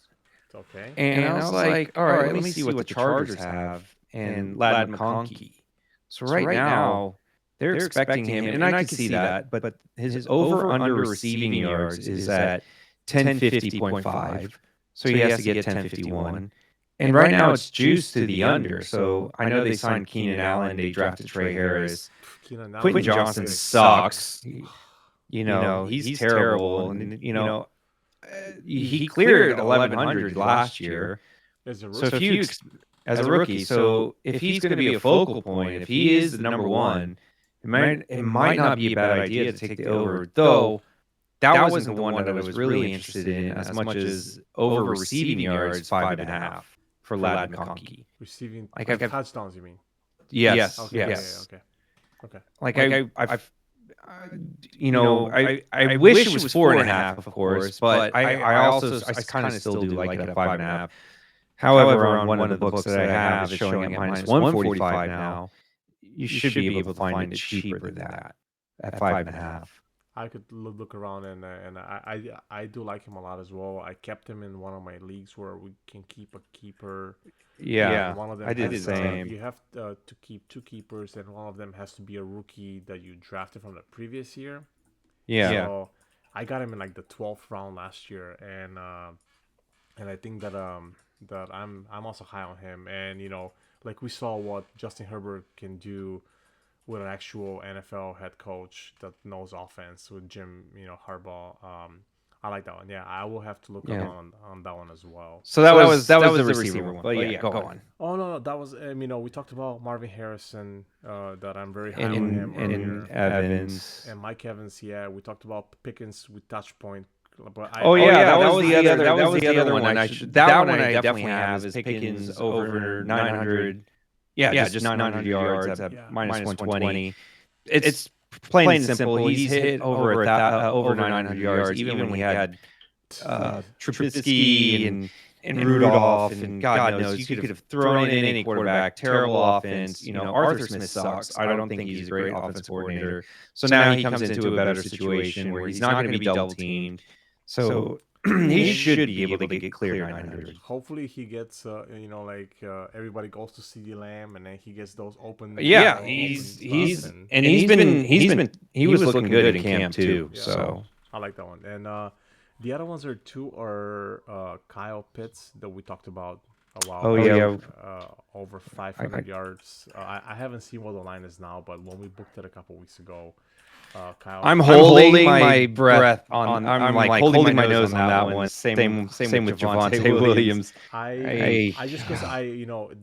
Okay. And I was like, all right, let me see what the Chargers have and Lad McConkey. So right now, they're expecting him, and I can see that, but his over-under receiving yards is at 1050.5. So he has to get 1051. And right now it's juiced to the under. So I know they signed Keenan Allen, they drafted Trey Harris. Quentin Johnson sucks. He's terrible. And, he cleared 1100 last year. As a So rookie. if you as a rookie, so if he's going to be a focal point, if he is the number one, it might not be a bad idea to take the over. Though that wasn't the one that I was really interested in as much as over receiving yards, 5.5 for Lad McConkey. Receiving Like touchdowns, you mean? Yes, Okay. yes. Yeah, okay. Like I wish it was 4.5, of course, but I also kind of still do like it at 5.5. However, on one of the books that I have is showing at minus 145 now. You should be able to find it cheaper than that at 5.5. I could look around and I do like him a lot as well. I kept him in one of my leagues where we can keep a keeper. Yeah, one of them I did the has, same. you have to keep two keepers, and one of them has to be a rookie that you drafted from the previous year. Yeah. So I got him in like the 12th round last year, and I think that I'm also high on him, and like we saw what Justin Herbert can do with an actual NFL head coach that knows offense with Jim, Harbaugh. I like that one. Yeah, I will have to look on that one as well. So that was the receiver one. But yeah, go on. Oh no, that was we talked about Marvin Harrison, that I'm very high on him earlier. And Evans. And Mike Evans. Yeah, we talked about Pickens with touch point. But that was the other one. That one I definitely have is Pickens over 900. Yeah, just 900 yards at minus 120. It's plain and simple. He's hit over 900 yards, even when he had Trubisky and Rudolph, and God knows you could have thrown in any quarterback. Terrible offense. Arthur Smith sucks. I don't think he's a great offensive coordinator. So now he comes into a better situation where he's not going to be double teamed. So he should be able to get clear 900. Hopefully he gets, everybody goes to CD Lamb, and then he gets those open. Yeah, he was looking good in camp too. Yeah. So I like that one. And the other ones are Kyle Pitts that we talked about a while. Over 500 yards. I haven't seen what the line is now, but when we booked it a couple weeks ago. Kyle. I'm holding my breath on. I'm like holding my nose on that one. Same with Javonte Williams. I just because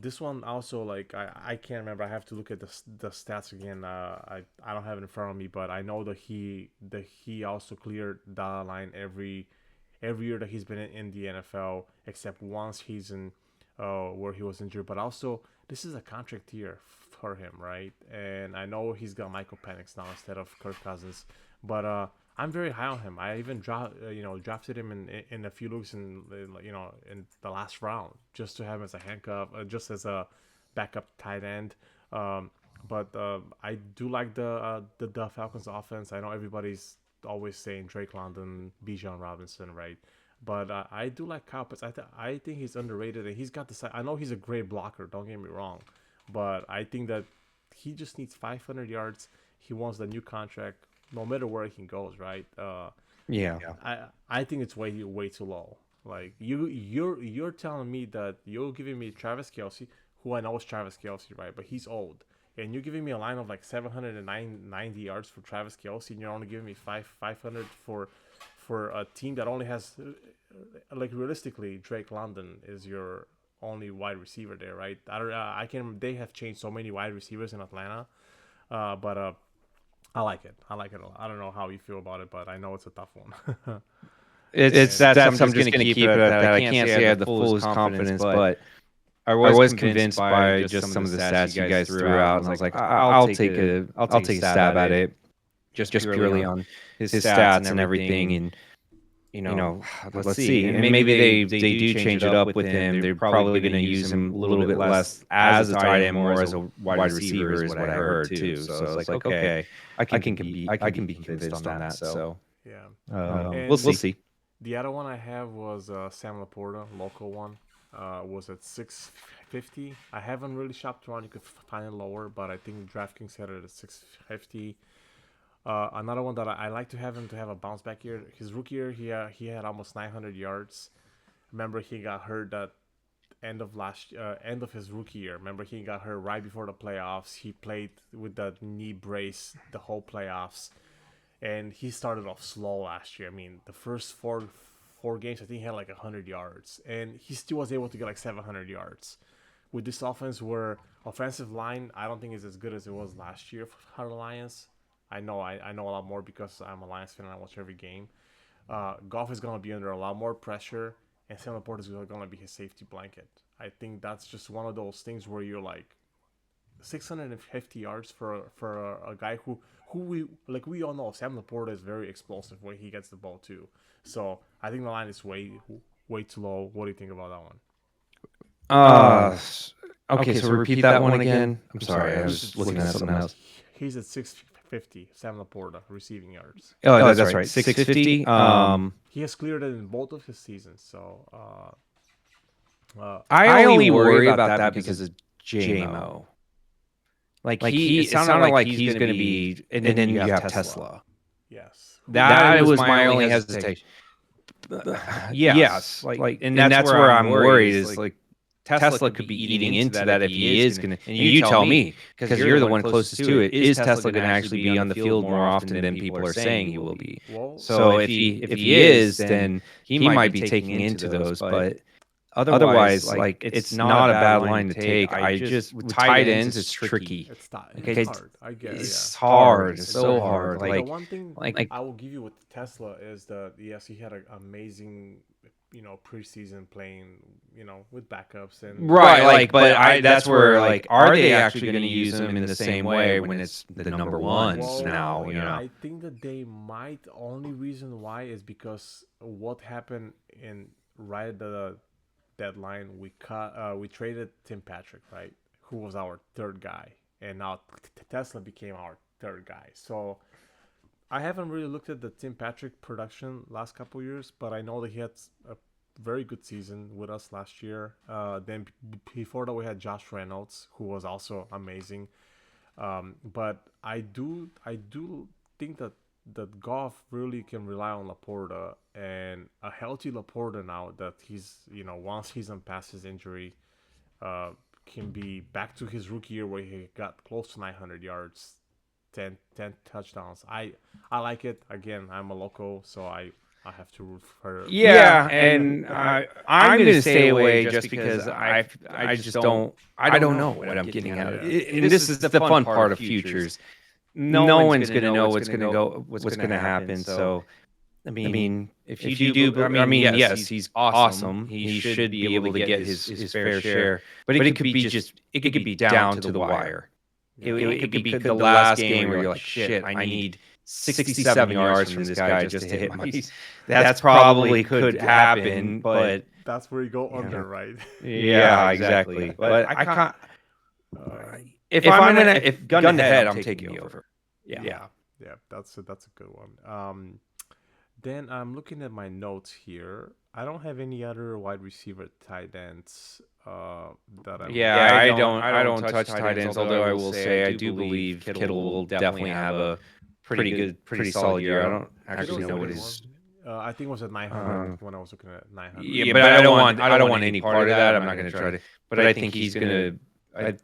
this one also, like, I can't remember. I have to look at the stats again. I don't have it in front of me, but I know that he also cleared the line every year that he's been in the NFL, except one season where he was injured. But also, this is a contract year for him, right? And I know he's got Michael Penix now instead of Kirk Cousins, but I'm very high on him. I even drafted him in a few leagues in the last round just to have him as a handcuff, just as a backup tight end. But I do like the Falcons offense. I know everybody's always saying Drake London, Bijan Robinson, right? But I do like Kyle Pitts. I think he's underrated, and he's got the side. I know he's a great blocker. Don't get me wrong, but I think that he just needs 500 yards. he wants the new contract no matter where he goes, right? Yeah. I think it's way too low. Like you're telling me that you're giving me Travis Kelsey, who I know is Travis Kelsey, right? But he's old, and you're giving me a line of like 790 yards for Travis Kelsey, and you're only giving me 500 for a team that only has like realistically Drake London is your only wide receiver there, right? I can they have changed so many wide receivers in Atlanta, but I like it. I like it a lot. I don't know how you feel about it, but I know it's a tough one. It's And that's I'm just gonna keep it at that. I can't say I have the fullest confidence, but I was convinced by just some of the stats you guys threw out, and I was like, I'll take a stab at it, just purely on his stats and everything, and let's see. And maybe they do change it up with him. They're probably going to use him a little bit less as a tight end, more as a wide receiver, is what I heard too. So it's like, okay, I can be convinced on that. So yeah, we'll see. the other one I have was Sam Laporta, local one. Was at 650. I haven't really shopped around. You could find it lower, but I think DraftKings had it at 650. Another one that I like to have him to have a bounce back year. His rookie year, he had almost 900 yards. Remember, he got hurt at end of his rookie year. Remember, he got hurt right before the playoffs. He played with the knee brace the whole playoffs, and he started off slow last year. I mean, the first four games, I think he had like 100 yards, and he still was able to get like 700 yards. With this offense, where offensive line, I don't think is as good as it was last year for the Lions. I know a lot more because I'm a Lions fan and I watch every game. Goff is going to be under a lot more pressure, and Sam Laporta is going to be his safety blanket. I think that's just one of those things where you're like 650 yards for a guy who we all know Sam Laporta is very explosive when he gets the ball too. So I think the line is way too low. What do you think about that one? Okay, so repeat that one again. I'm sorry, I was looking at something else. He's at 650. Sam Laporta receiving yards. Oh, that's right, 650. He has cleared it in both of his seasons. So I only worry about that because of JMO. Like it sounded like he's going to be, and then you have Tesla. yes, That was my only hesitation. Yes, like, and that's where I'm worried is like Tesla could be eating into that if he is going to. And you tell me, because you're the one closest to it. Is Tesla going to actually be on the field more often than people are saying he will be? well, So if he is, then he might be taking into those. But otherwise, like it's not a bad line to take. I just with tight ends, it's tricky. it's not. Okay, It's hard. I get it. It's Yeah. hard. It's so hard. The Like one thing like I will give you with Tesla is that yes, he had an amazing, preseason playing, with backups and right, like, but that's where like, are they actually going to use him in the same way when it's the number ones Well, now? I think that they might. Only reason why is because what happened in right at the deadline. We traded Tim Patrick, right, who was our third guy, and now Tesla became our third guy. So I haven't really looked at the Tim Patrick production last couple years, but I know that he had a very good season with us last year. Then before that, we had Josh Reynolds, who was also amazing. But I do think that Goff really can rely on Laporta, and a healthy Laporta now that he's once he's on past his injury, uh, can be back to his rookie year where he got close to 900 yards, 10 touchdowns. I like it. Again, I'm a loco, so I have to root for. Yeah, and I'm going to stay away just because I just don't know what I'm getting out of it. And this is the fun part of futures. No one's going to know what's going to happen. So I mean, if you do, I mean, yes, he's awesome. He should be able to get his fair share, but it could be down to the wire. It could be the last game where you're like, shit, I need 67 yards from this guy just to hit my. That's probably could happen, but That's where you go under, right? yeah, exactly. But I can't. If gun to head, I'm taking the over. Yeah. Yeah, that's a good one. Then I'm looking at my notes here. I don't have any other wide receiver tight ends that I'm Yeah, looking at. I don't touch tight ends. Although I will say I do believe Kittle will definitely have a pretty solid year. I don't Kittle actually is know the what only one. his. I think it was at 900 when I was looking at 900. Yeah, but I don't want any part of that. I'm not going to try to. But I think he's going to.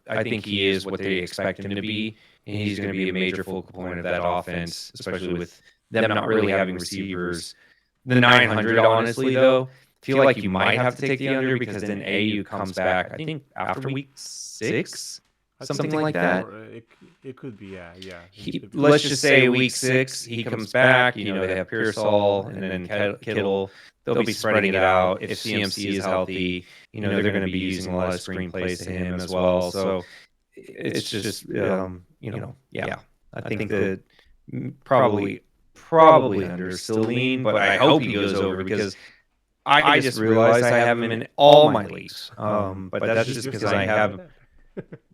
I think he is what they expect him to be, and he's going to be a major focal point of that offense, especially with them not really having receivers. The 900, honestly, though, feel like you might have to take the under because then AU comes back. I think after week 6, I think something like that. It could be, yeah, yeah. Let's just say week 6 he comes back. They have Pearsall and then Kittle. They'll be spreading it out. If CMC is healthy, they're going to be using a lot of screen plays to him as well. So it's just yeah. I think that probably under still lean, but I hope he goes over because I just realized I have him in all my leagues. But that's just because I have.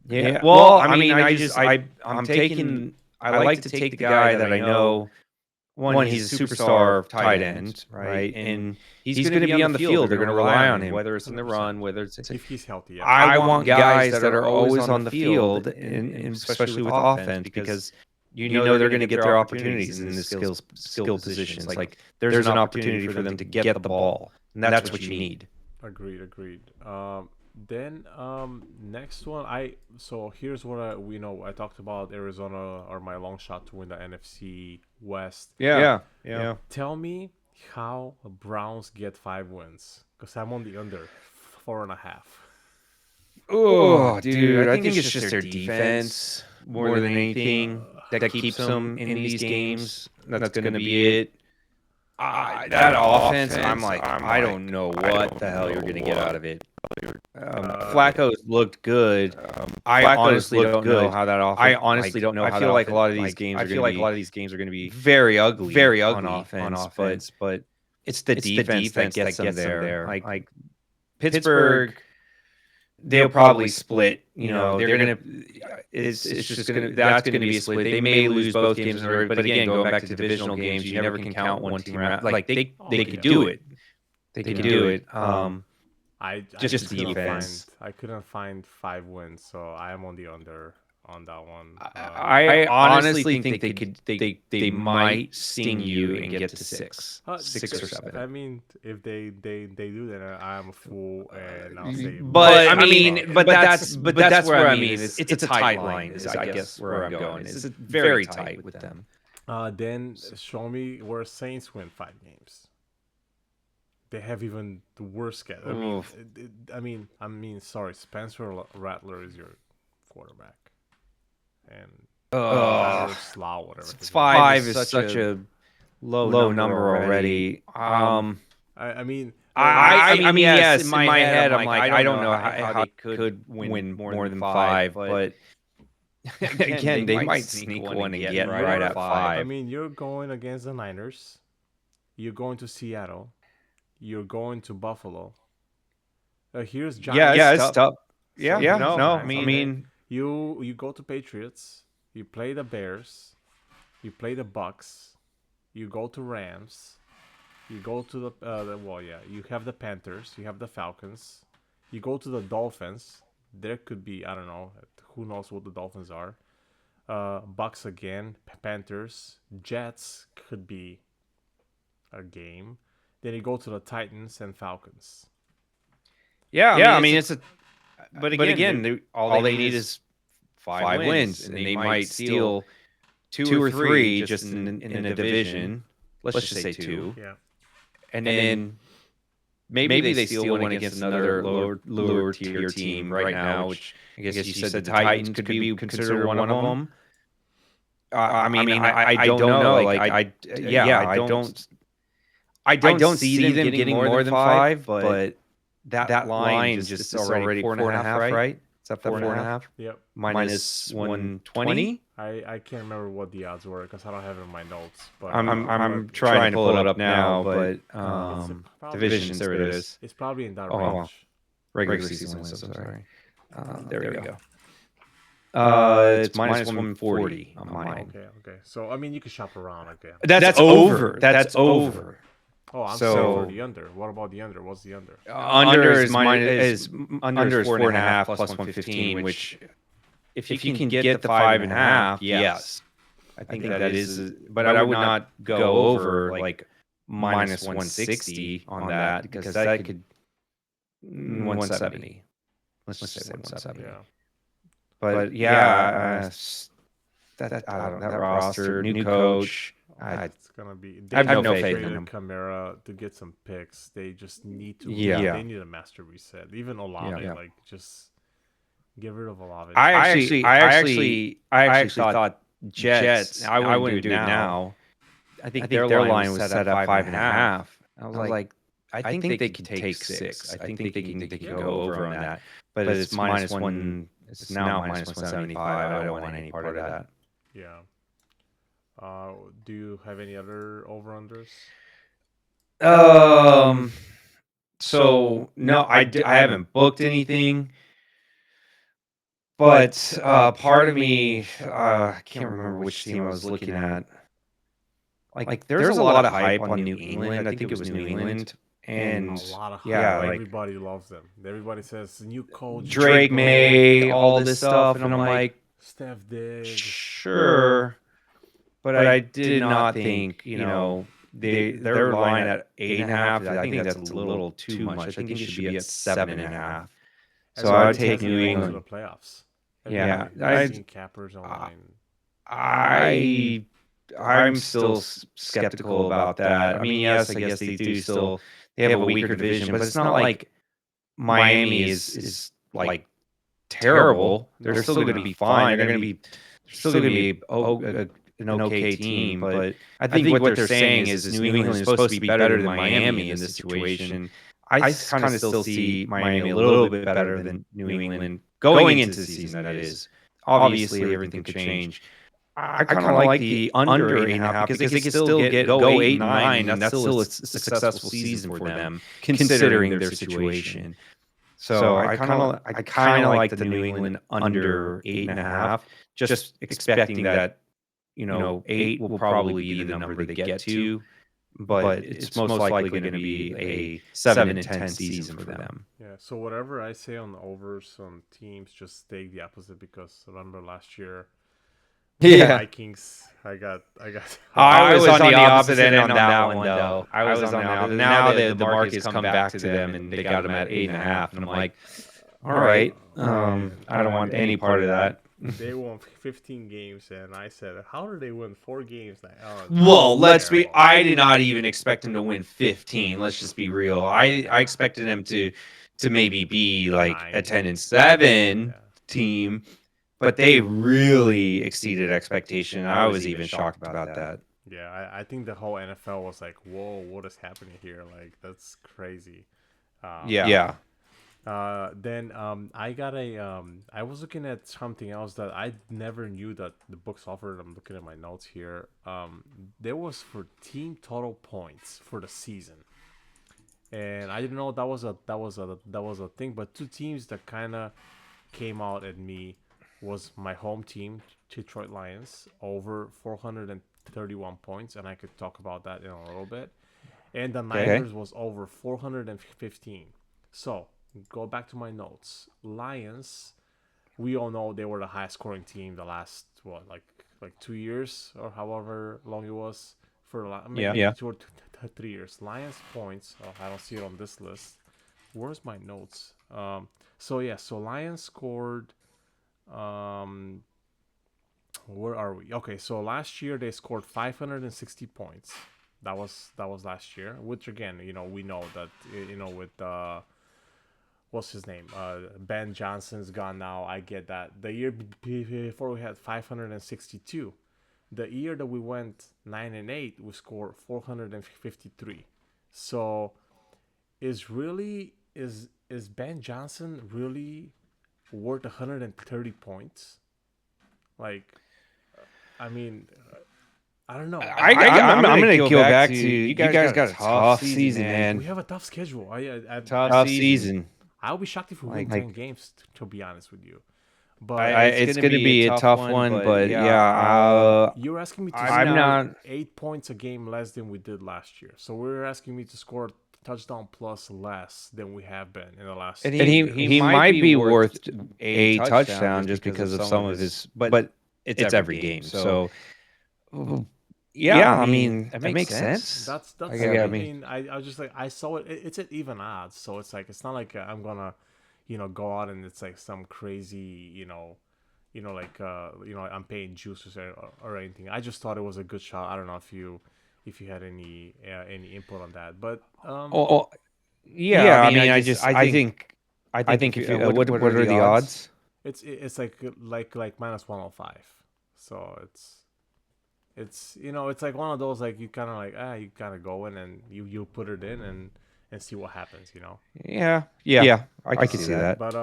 Yeah. Well, I mean, I'm taking. I like to take the guy that I know. One, he's a superstar tight end, right? And he's going to be on the field. They're going to rely on him, whether it's in the run, whether it's. If he's healthy, yeah. I want guys that are always on the field, and especially with offense, because they're going to get their opportunities in the skill positions. Like there's an opportunity for them to get the ball, and that's what you need. Agreed. Then next one so here's what I talked about Arizona or my long shot to win the NFC West. Yeah. Tell me how Browns get 5 wins because I'm on the under 4.5. Oh, dude, I think it's just their defense more than anything that keeps them in these games. That's going to be it. That offense, I don't know what the hell you're going to get out of it. Flacco's looked good. I honestly don't know how that offense. I honestly don't know. I feel like a lot of these games. I feel like a lot of these games are going to be very ugly on offense. But it's the defense that gets them there. Like Pittsburgh. They'll probably split. They're gonna. It's just gonna. That's gonna be a split. They may lose both games, but again, going back to divisional games, you never can count one team out. Like they could do it. They can do it. I Just couldn't defense. I couldn't find 5 wins, so I am on the under on that one. I honestly think they could. They might sting you and get to 6 or 7. I mean, if they do, then I am a fool, and I'll say. But that's where I mean. It's a tight line. Is I guess where I'm going. It's very tight with them. Then show me where Saints win 5 games. They have even the worst schedule. I mean, sorry, Spencer Rattler is your quarterback, and Slough, whatever. 5 is such a low number already. I mean, yes, in my head, I'm like, I don't know how they could win more than 5, but again, they might sneak one and get right at 5. I mean, you're going against the Niners. You're going to Seattle. You're going to Buffalo. Here's Giants. Yeah, it's tough. Yeah. No. I mean, you go to Patriots. You play the Bears. You play the Bucks. You go to Rams. You go to you have the Panthers. You have the Falcons. You go to the Dolphins. There could be, I don't know, who knows what the Dolphins are. Bucks again. Panthers. Jets could be a game. Then you go to the Titans and Falcons. Yeah, I mean it's a. But again, all they need is 5 wins, and they might steal 2 or 3 just in a division. Let's just say 2. Yeah. And then maybe they steal one against another lower tier team right now, which I guess you said the Titans could be considered one of them. I don't know. I don't see them getting more than 5, but that line just is already 4.5, right? Is that 4.5? Yep. Minus 120. I can't remember what the odds were because I don't have it in my notes. But I'm trying to pull it up now, but divisions, there it is. It's probably in that range. Regular season wins, I'm sorry. There we go. It's minus 140 on mine. Okay. So I mean, you can shop around. Okay. That's over. That's over. Oh, I'm saying for So the under. What about the under? What's the under? under is 4.5 plus 115, which if you can get the 5.5, yes, I think that is. But I would not go over like minus 160 on that because that could 170. Let's just say 170. Yeah. But yeah, I don't know, that roster, new coach. It's gonna be. I have no just faith in traded him. Kamara to get some picks. They just need to. Yeah. They need a master reset. Even Olave, Yeah. like just get rid of Olave. I actually thought Jets. I wouldn't do it now. I think their line was set at 5.5. I was like, I think they can take 6. I think they can go over on that. But it's minus one. It's now minus 175. I don't want any part of that. Yeah. Do you have any other over unders? So no, I haven't booked anything. But part of me, I can't remember which team I was looking at. Like, there's a lot of hype on New England. I think it was New England, and A lot of hype. yeah, like Everybody loves them. Everybody says new coach, Drake May, all this stuff, and I'm like, Steph Diggs. sure, but I did not think, their line at 8.5. I think that's a little too much. I think it should be at 7.5. So I would take New to England. the playoffs. Yeah, I've seen cappers online. I'm still skeptical about that. I mean, yes, I guess they do still they have a weaker division, but it's not like Miami is like terrible. They're still going to be fine. They're still going to be an okay team. But I think what they're saying is New England is supposed to be better than Miami in this situation. I kind of still see Miami a little bit better than New England going into the season. That is, obviously everything could change. I kind of like the under 8.5 because they can still go 8-9, and that's still a successful season for them considering their situation. So I kind of like the New England under 8.5, just expecting that 8 will probably be the number they get to, but it's most likely going to be a 7-10 season for them. Yeah. So whatever I say on the overs on teams, just take the opposite because remember last year. Yeah. Vikings. I got. I was on the opposite end on that one, though. I was on the opposite. Now the market's come back to them, and they got them at 8.5, and I'm like, all right, I don't want any part of that. They won 15 games, and I said, "How did they win 4 games?" Well, let's be. I did not even expect them to win 15. Let's just be real. I expected them to maybe be like a 10-7 team. But they really exceeded expectation. I was even shocked about that. Yeah, I think the whole NFL was like, "Whoa, what is happening here?" Like that's crazy. Yeah. Then I got I was looking at something else that I never knew that the books offered. I'm looking at my notes here. There was for team total points for the season, and I didn't know that was a thing. But two teams that kind of came out at me was my home team, Detroit Lions, over 431 points, and I could talk about that in a little bit. And the Niners was over 415. So, go back to my notes. Lions, we all know they were the highest scoring team the last, like 2 years or however long it was. For maybe 2 or 3 years. Lions points, I don't see it on this list. Where's my notes? So Lions scored... where are we? Okay, so last year they scored 560 points. That was last year, which again, we know that with what's his name? Ben Johnson's gone now. I get that. The year before we had 562. The year that we went 9-8, we scored 453. So is Ben Johnson really worth 130 points? Like, I mean, I don't know. I'm gonna go back to you guys got a tough season, man. We have a tough schedule. Tough season. I'll be shocked if we win 10 games, to be honest with you. But It's gonna be a tough one, but yeah, you're asking me to I'm score not. 8 points a game less than we did last year. So we're asking me to score touchdown plus less than we have been in the last And two he years. might be worth a touchdown just because of some of his, but it's every game. So yeah, I mean that makes sense. That's. I I mean, mean, I was just like I saw it. It's at even odds, so it's like it's not like I'm gonna, go out and it's like some crazy, I'm paying juices or anything. I just thought it was a good shot. I don't know if you had any input on that, but oh yeah, I mean, I think if you what are the odds? it's like minus 105. So it's like one of those like you kind of like you kind of go in and you put it in and see what happens. Yeah, I can see that. But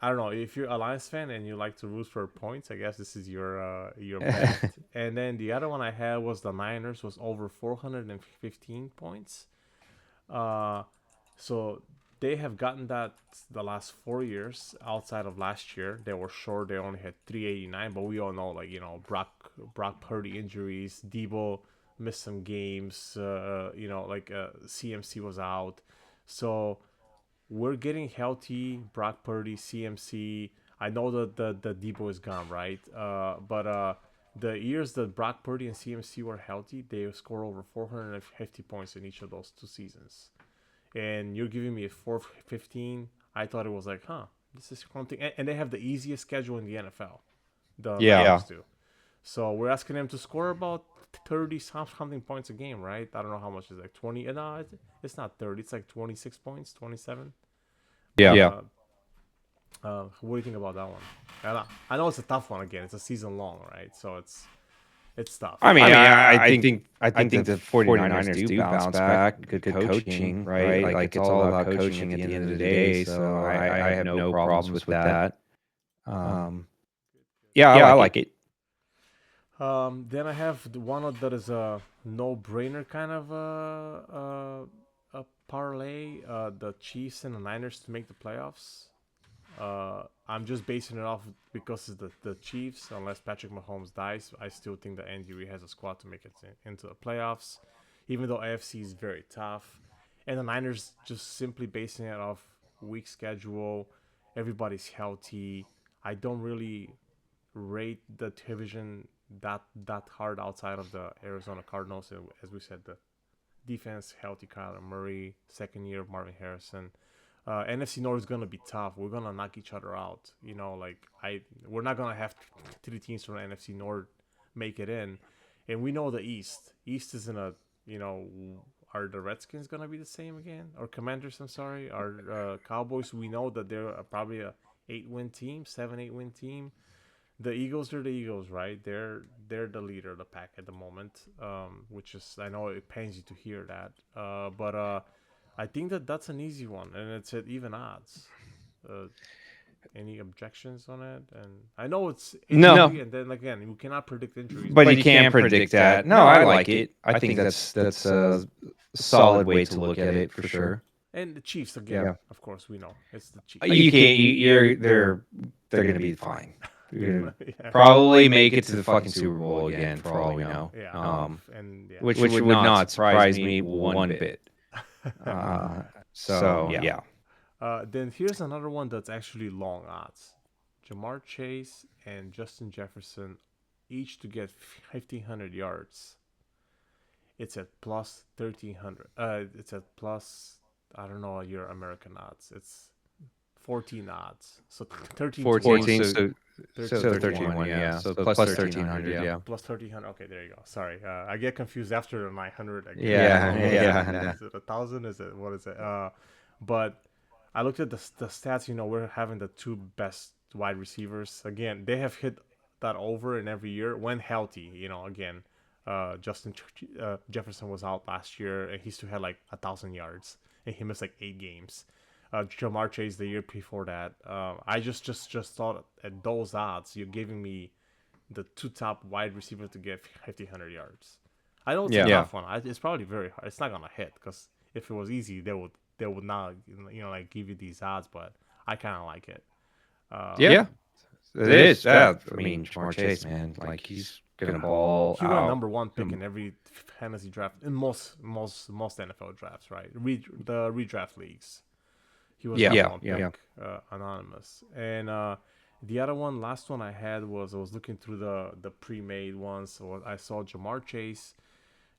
I don't know if you're a Lions fan and you like to root for points. I guess this is your bet. And then the other one I had was the Niners was over 415 points. Uh, so they have gotten that the last 4 years. Outside of last year, they were short. They only had 389, but we all know like Brock Purdy injuries, Debo missed some games. CMC was out, so we're getting healthy. Brock Purdy, CMC. I know that the Debo is gone, right? But the years that Brock Purdy and CMC were healthy, they scored over 450 points in each of those 2 seasons. And you're giving me a 415. I thought it was like, this is something. And they have the easiest schedule in the NFL. The Yeah, Niners do. So we're asking them to score about 30 something points a game, right? I don't know how much is like 20. No, it's not 30. It's like 26 points, 27. But yeah. what do you think about that one? I know it's a tough one again. It's a season long, right? So it's tough. I think that the 49ers do bounce back. Good coaching, right? Like it's all about coaching at the end of the day. So I have no problems with that. Um, yeah, I like it. Then I have the one that is a no-brainer kind of a parlay. The Chiefs and the Niners to make the playoffs. I'm just basing it off because it's the Chiefs. Unless Patrick Mahomes dies, I still think that Andy Reid has a squad to make it into the playoffs. Even though AFC is very tough, and the Niners just simply basing it off weak schedule. Everybody's healthy. I don't really rate the division that hard outside of the Arizona Cardinals. As we said, the defense healthy, Kyler Murray, second year of Marvin Harrison. NFC North is gonna be tough. We're gonna knock each other out. We're not gonna have three teams from the NFC North make it in, and we know the East. East is in a you know, are the Redskins gonna be the same again? Or Commanders? I'm sorry. Are Cowboys? We know that they're probably a 8-win team, 7-8 win team. The Eagles are the Eagles, right? They're the leader of the pack at the moment, which is I know it pains you to hear that, but I think that's an easy one, and it's at even odds. Uh, any objections on it? And I know it's No, injury, and then again we cannot predict injuries, but but you can't predict that. No, I like it. I think that's a solid way to look at it for sure. and the Chiefs again, Yeah. of course, we know it's the Chiefs. You can't. You're they're gonna be fine. You're gonna Yeah, probably make it to the fucking Super Bowl again, for all we know. yeah, and yeah. Which would not surprise me one bit. So yeah. Then here's another one that's actually long odds. Jamar Chase and Justin Jefferson each to get 1,500 yards. It's at plus 1,300. It's at plus, I don't know your American odds. It's 14 odds. So 13 to 14. 1. So 13-1, yeah. So plus 1,300, yeah. Plus 1,300. Okay, there you go. Sorry. I get confused after the 900. Again. Yeah. Is it 1,000? Is it, what is it? But I looked at the stats. We're having the two best wide receivers. Again, they have hit that over in every year when healthy. Again, Justin Jefferson was out last year, and he still had like 1,000 yards, and he missed like 8 games. Jamar Chase the year before that. I just thought at those odds, you're giving me the two top wide receivers to get 1,500 yards. I know it's a tough one. It's probably very hard. It's not gonna hit because if it was easy, they would not like give you these odds. But I kind of like it. Yeah. It is. Yeah. I mean, Jamar Chase, man, like he's gonna ball He went out. number one pick in every fantasy draft in most NFL drafts, right? The redraft leagues. He was number one pick, anonymous. And the other one, last one I had was I was looking through the pre-made ones. So I saw Jamar Chase,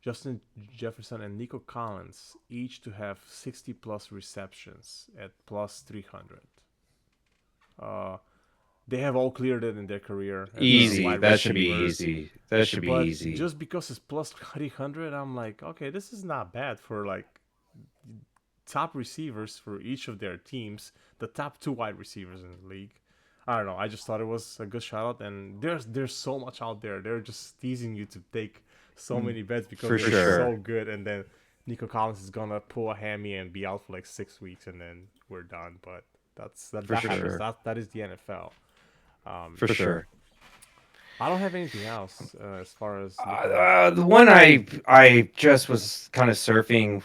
Justin Jefferson, and Nico Collins each to have 60 plus receptions at plus 300. Uh, they have all cleared it in their career as Easy. wide That should be receivers. easy. That should be But easy. just because it's plus 300, I'm like, okay, this is not bad for like top receivers for each of their teams, the top two wide receivers in the league. I don't know. I just thought it was a good shout out, and there's so much out there. They're just teasing you to take so many bets because For they're sure. so good, and then Nico Collins is gonna pull a hammy and be out for like 6 weeks, and then we're done. But that happens. sure. That is the NFL. For sure. I don't have anything else as far as The one I just was kind of surfing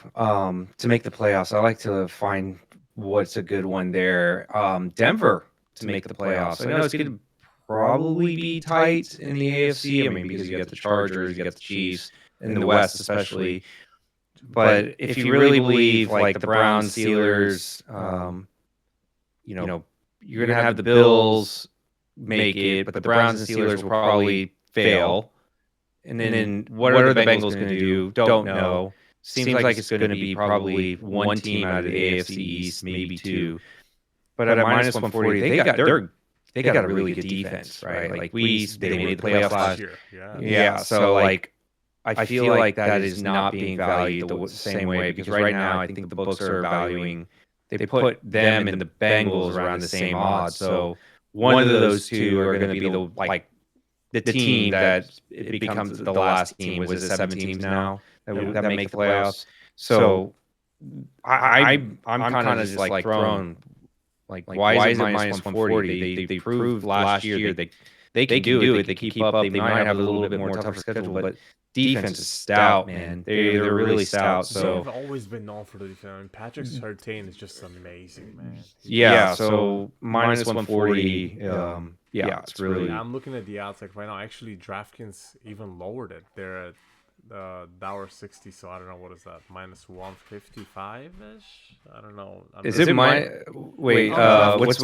to make the playoffs. I like to find what's a good one there. Denver to make the playoffs. I know it's going to probably be tight in the AFC. I mean, because you got the Chargers, you got the Chiefs in the West, especially. But if you really believe like the Browns, Steelers, you're going to have the Bills make it, but the Browns and Steelers will probably fail. And then what are the Bengals going to do? Don't know. Seems like it's going to be probably one team out of the AFC East, maybe two. But at minus 140, they got a really good defense, right? Like they made the playoffs last year. Yeah. So like I feel like that is not being valued the same way because right now I think the books are valuing. They put them and the Bengals around the same odds. So one of those two are going to be the team that it becomes the last team. Was it 7 teams now that make the playoffs? So I'm kind of just like thrown. Like why is it minus 140? They proved last year they can do it. They can keep up. They might have a little bit more tougher schedule, but defense is stout, man. They're really stout. So they've always been known for the defense. I mean, Patrick Surtain is just amazing, man. Yeah. So minus 140. Yeah, it's really. I'm looking at the odds like right now. Actually, DraftKings even lowered it. They're at $1.60. So I don't know what is that, minus 155 ish. I don't know. Is it my wait? What's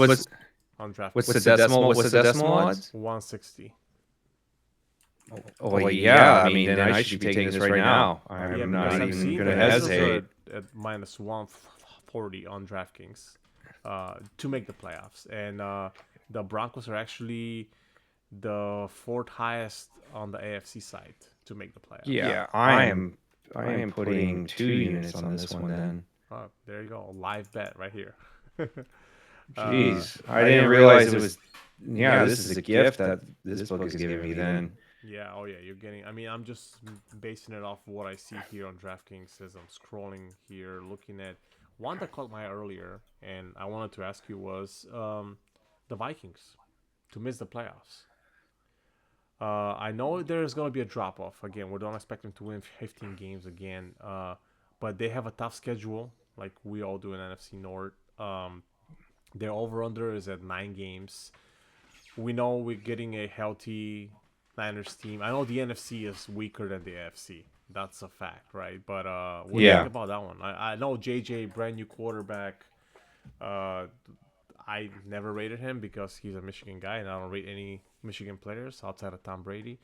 on DraftKings? What's the decimal? What's the decimal odds? 160. Oh yeah, I mean then I should be taking this right now. I'm not because I've even seen going to the Angels hesitate. are at minus 140 on DraftKings to make the playoffs, and the Broncos are actually the fourth highest on the AFC side to make the playoffs. Yeah, I am putting 2 units on this one then. Oh, there you go, live bet right here. Jeez, I didn't realize it was. Yeah, this is a gift that this book is giving me then. Yeah, oh yeah, you're getting. I mean, I'm just basing it off of what I see here on DraftKings as I'm scrolling here, looking at one that caught my eye earlier, and I wanted to ask you was the Vikings to miss the playoffs. I know there's gonna be a drop off again. We don't expect them to win 15 games again, but they have a tough schedule, like we all do in NFC North. Their over under is at 9 games. We know we're getting a healthy Niners team. I know the NFC is weaker than the AFC. That's a fact, right? But what do you think about that one? I know JJ, brand new quarterback. I never rated him because he's a Michigan guy, and I don't rate any Michigan players outside of Tom Brady.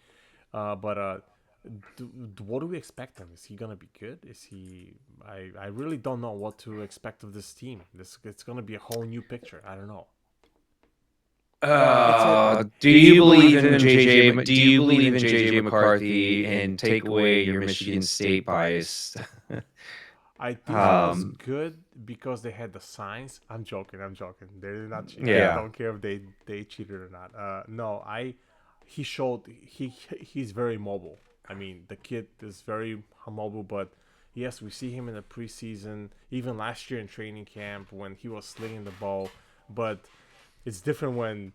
But what do we expect him? Is he gonna be good? Is he? I really don't know what to expect of this team. It's gonna be a whole new picture. I don't know. Do you believe in JJ? Do you believe in JJ McCarthy and take away your Michigan State bias? I think it was good because they had the signs. I'm joking. They did not cheat. I don't care if they cheated or not. No, he showed he's very mobile. I mean, the kid is very mobile, but yes, we see him in the preseason, even last year in training camp when he was slinging the ball. But it's different when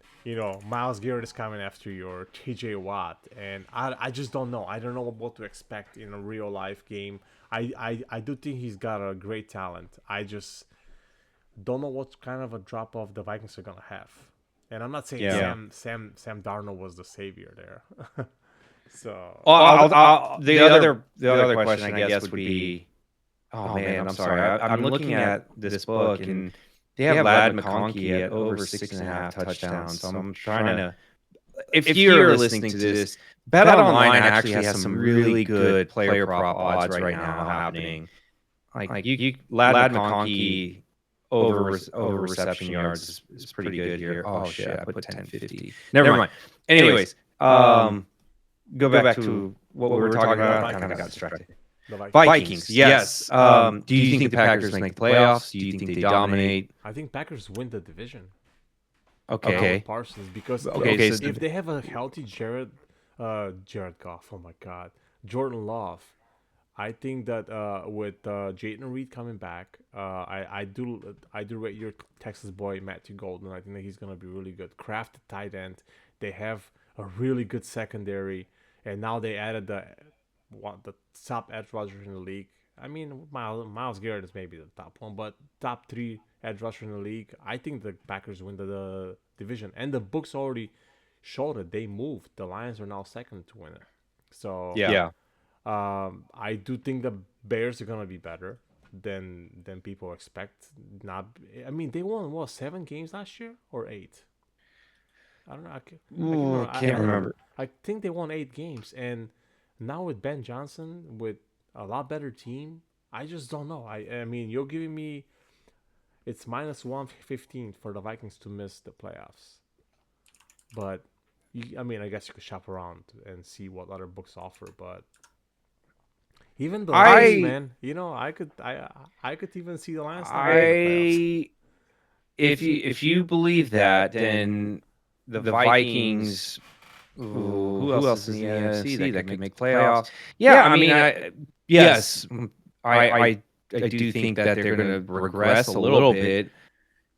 Myles Garrett is coming after you or T.J. Watt, and I just don't know. I don't know what to expect in a real life game. I do think he's got a great talent. I just don't know what kind of a drop off the Vikings are gonna have. And I'm not saying Yeah. Sam Darnold was the savior there. So Well, the other question I guess would be, oh man, I'm sorry. I'm looking at this book and they have Ladd McConkey at over 6.5 touchdowns. So I'm trying to. If you're listening to this, Bet Online actually has some really good player prop odds right now happening. Like Ladd McConkey over reception yards is pretty good here. Oh shit, I put 10.50. Never mind. Anyways, go back to what we were talking about. I kind of got distracted. the Vikings. Vikings, yes. Do you think the Packers make the playoffs? Do you think they dominate? I think Packers win the division. Okay. Parsons, because Okay, if they have a healthy Jared Goff, oh my God, Jordan Love, I think that with Jayden Reed coming back, I do rate your Texas boy Matthew Golden. I think that he's gonna be really good. Crafted tight end. They have a really good secondary, and now they added the top edge rusher in the league. I mean, Miles Garrett is maybe the top one, but top three edge rusher in the league. I think the Packers win the division, and the books already show that they moved. The Lions are now second to win it. So Yeah. I do think the Bears are gonna be better than people expect. Not, I mean, they won what, 7 games last year or 8? I don't know. Can't remember. I think they won 8 games, and now with Ben Johnson with a lot better team, I just don't know. I mean, you're giving me it's minus 115 for the Vikings to miss the playoffs, but I mean, I guess you could shop around and see what other books offer, but even the Lions, man, I could even see the Lions not making the playoffs. If you believe that, then the Vikings. Who else is in the NFC that could make playoffs? Yeah, I mean, yes, I do think that they're going to regress a little bit,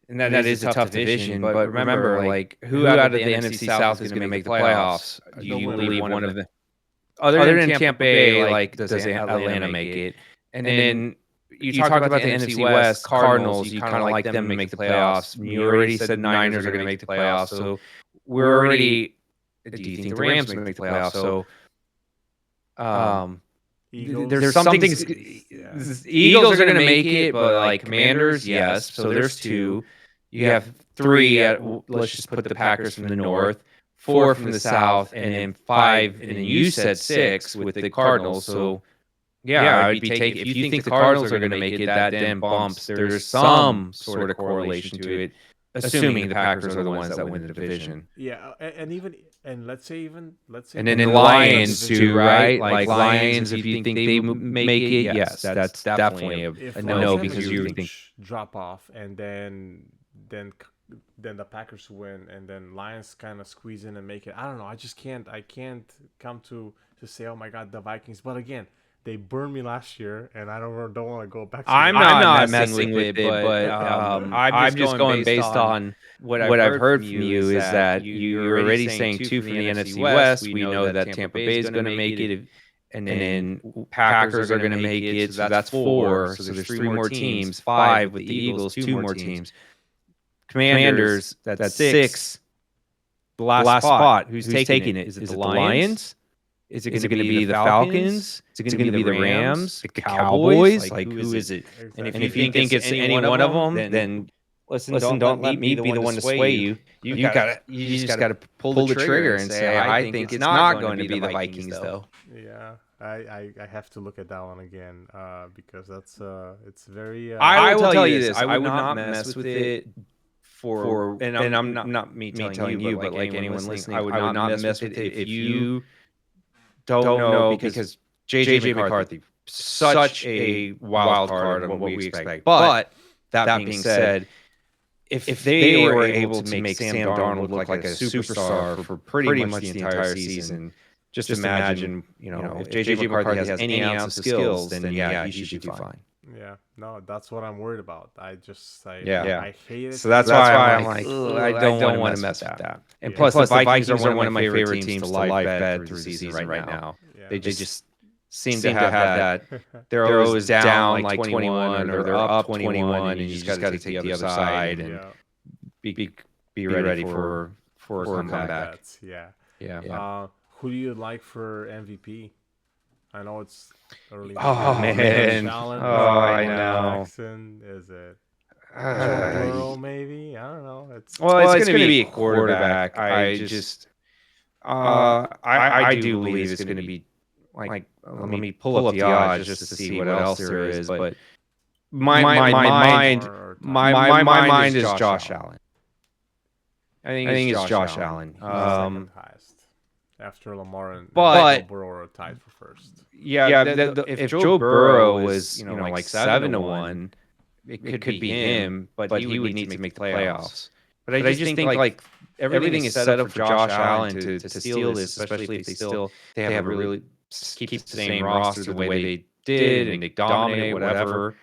and that is a tough division. But remember, like, who out of the NFC South is going to make the playoffs? Do you believe one of the other than Tampa Bay? Like, does Atlanta make it? And then you talked about the NFC West, Cardinals. You kind of like them to make the playoffs. You already said Niners are going to make the playoffs, so we're already. Do you think the Rams make the playoffs? So, Eagles, there's some things. Eagles are going to make it, but like Commanders, yes. So there's 2. You have 3. Let's just put the Packers from the north, 4 from the south, and then 5. And then you said 6 with the Cardinals. So yeah, I'd be taking. If you think the Cardinals are going to make it, that then bumps. There's some sort of correlation to it, assuming the Packers are the ones that win the division. yeah, and let's say And then the Lions too, right? Like Lions, if you think they make it, yes, that's definitely if a Lions no have because a you huge think. drop off, and then then the Packers win, and then Lions kind of squeeze in and make it. I don't know. I can't come to say, oh my God, the Vikings. But again, they burned me last year, and I don't want to go back. I'm not messing with it, but I'm just going based on what I've heard from you is that you're already saying 2 from the NFC West. We know that Tampa Bay is going to make it, and then Packers are going to make it. So that's 4. So there's 3 more teams. 5 with the Eagles, 2 more teams. Commanders, that's 6. The last spot. Who's taking it? Is it the Lions? Is it going to be the Falcons? Is it going to be the Rams? The Cowboys? Like, who is it? Exactly. And if you think it's any one of them, then listen, don't let me be the one to sway you. You just gotta pull the trigger and say, I think it's not going to be the Vikings, though. Yeah, I have to look at that one again because that's it's very. I will tell you this: I would not mess with it. And I'm not me telling you, but like anyone listening, I would not mess with it if you don't know because JJ McCarthy, such a wild card on what we expect. But that being said, if they were able to make Sam Darnold look like a superstar for pretty much the entire season, just imagine, if JJ McCarthy has any ounce of skills, then yeah, he should do fine. Yeah, no, that's what I'm worried about. I hate it. So that's why I'm like, I don't want to mess with that. And plus, the Vikings are one of my favorite teams to live bet through the season right now. Yeah. They just seem to have that. They're always down like 21 or they're up 21, and you just got to take the other side and be be ready for a For comeback. comebacks. Yeah. Yeah. Who do you like for MVP? I know it's early in the Oh year. Is it Josh man. Allen? Oh, Is it I Lamar know. Jackson? Is it Joe Uh, Burrow? Maybe I don't know. It's well, it's going to be a quarterback. I just I do believe it's going to be like let me pull up the odds just to see what else there is, but Lamar or my mind is Josh Allen. I think it's Josh Allen. He's second highest after Lamar and Joe But Burrow are tied for first. yeah, if Joe Burrow was like 7-1, it could be him, but he would need to make the playoffs. But I just think like everything is set up for Josh Allen to steal this, especially if they have a really keep the same roster the way they did and they dominate whatever.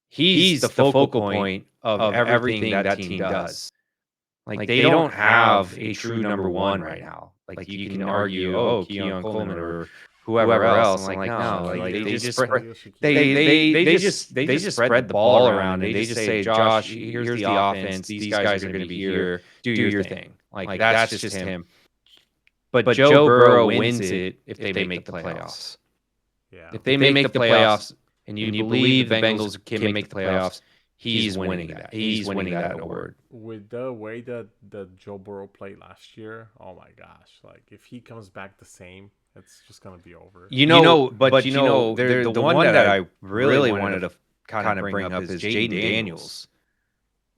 He's the focal point of everything that team does. Like they don't have a true number one right now. Like you can argue, oh, Keon Coleman or whoever else. And like no, like they just spread they just spread the ball around and they just say, Josh, here's the offense. These guys are going to be here. Do your thing. Like that's just him. But Joe Burrow wins it if they make the playoffs. Yeah. If they make the playoffs and you believe the Bengals can make the playoffs, he's winning that. He's winning that award. With the way that Joe Burrow played last year, oh my gosh! Like if he comes back the same, it's just gonna be over. But the one that I really wanted to kind of bring up is Jaden Daniels.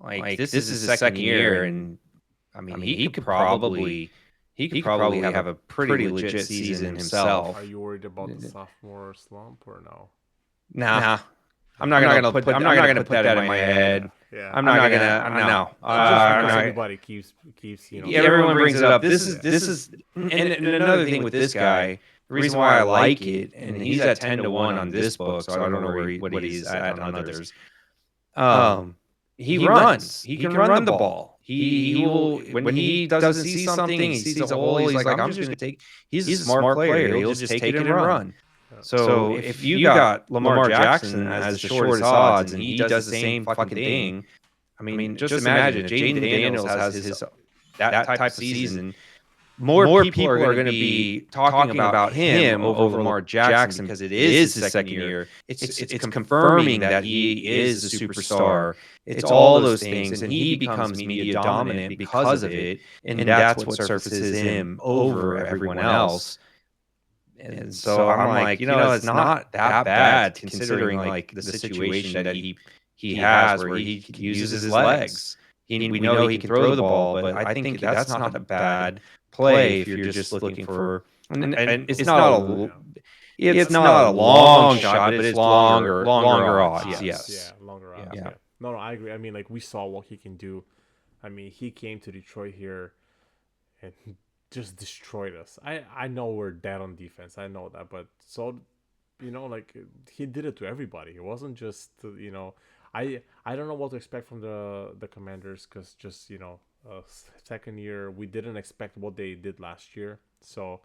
Like this is his second year, and I mean he could probably have a pretty legit season himself. Are you worried about the sophomore slump or no? Nah, I'm not gonna put that in my head. Yeah. I'm not gonna. No. Just because everybody keeps Everyone brings it up. This is and another thing with this guy. The reason why I like it, and he's at 10-1 on this book, so I don't know what he's at on others. He runs. He can run the ball. He will when he doesn't see something, he sees a hole. He's like, I'm just gonna take. He's a smart player. He'll just take it and run. So if you got Lamar Jackson as the shortest odds and he does the same fucking thing, I mean, just imagine if Jaden Daniels has his that type of season, more people are going to be talking about him over Lamar Jackson because it is his second year. It's confirming that he is a superstar. It's all those things, and he becomes media dominant because of it, and that's what surfaces him over everyone else. And so I'm like, it's not that bad considering like the situation that he has where he uses his legs. We know he can throw the ball, but I think that's not a bad play if you're just looking for. And it's not a long shot, but it's longer odds. Yes. Yeah, longer odds. Yeah. No, I agree. I mean, like we saw what he can do. I mean, he came to Detroit here and just destroyed us. I know we're dead on defense. I know that, but so like he did it to everybody. It wasn't just I don't know what to expect from the Commanders because just second year we didn't expect what they did last year. So,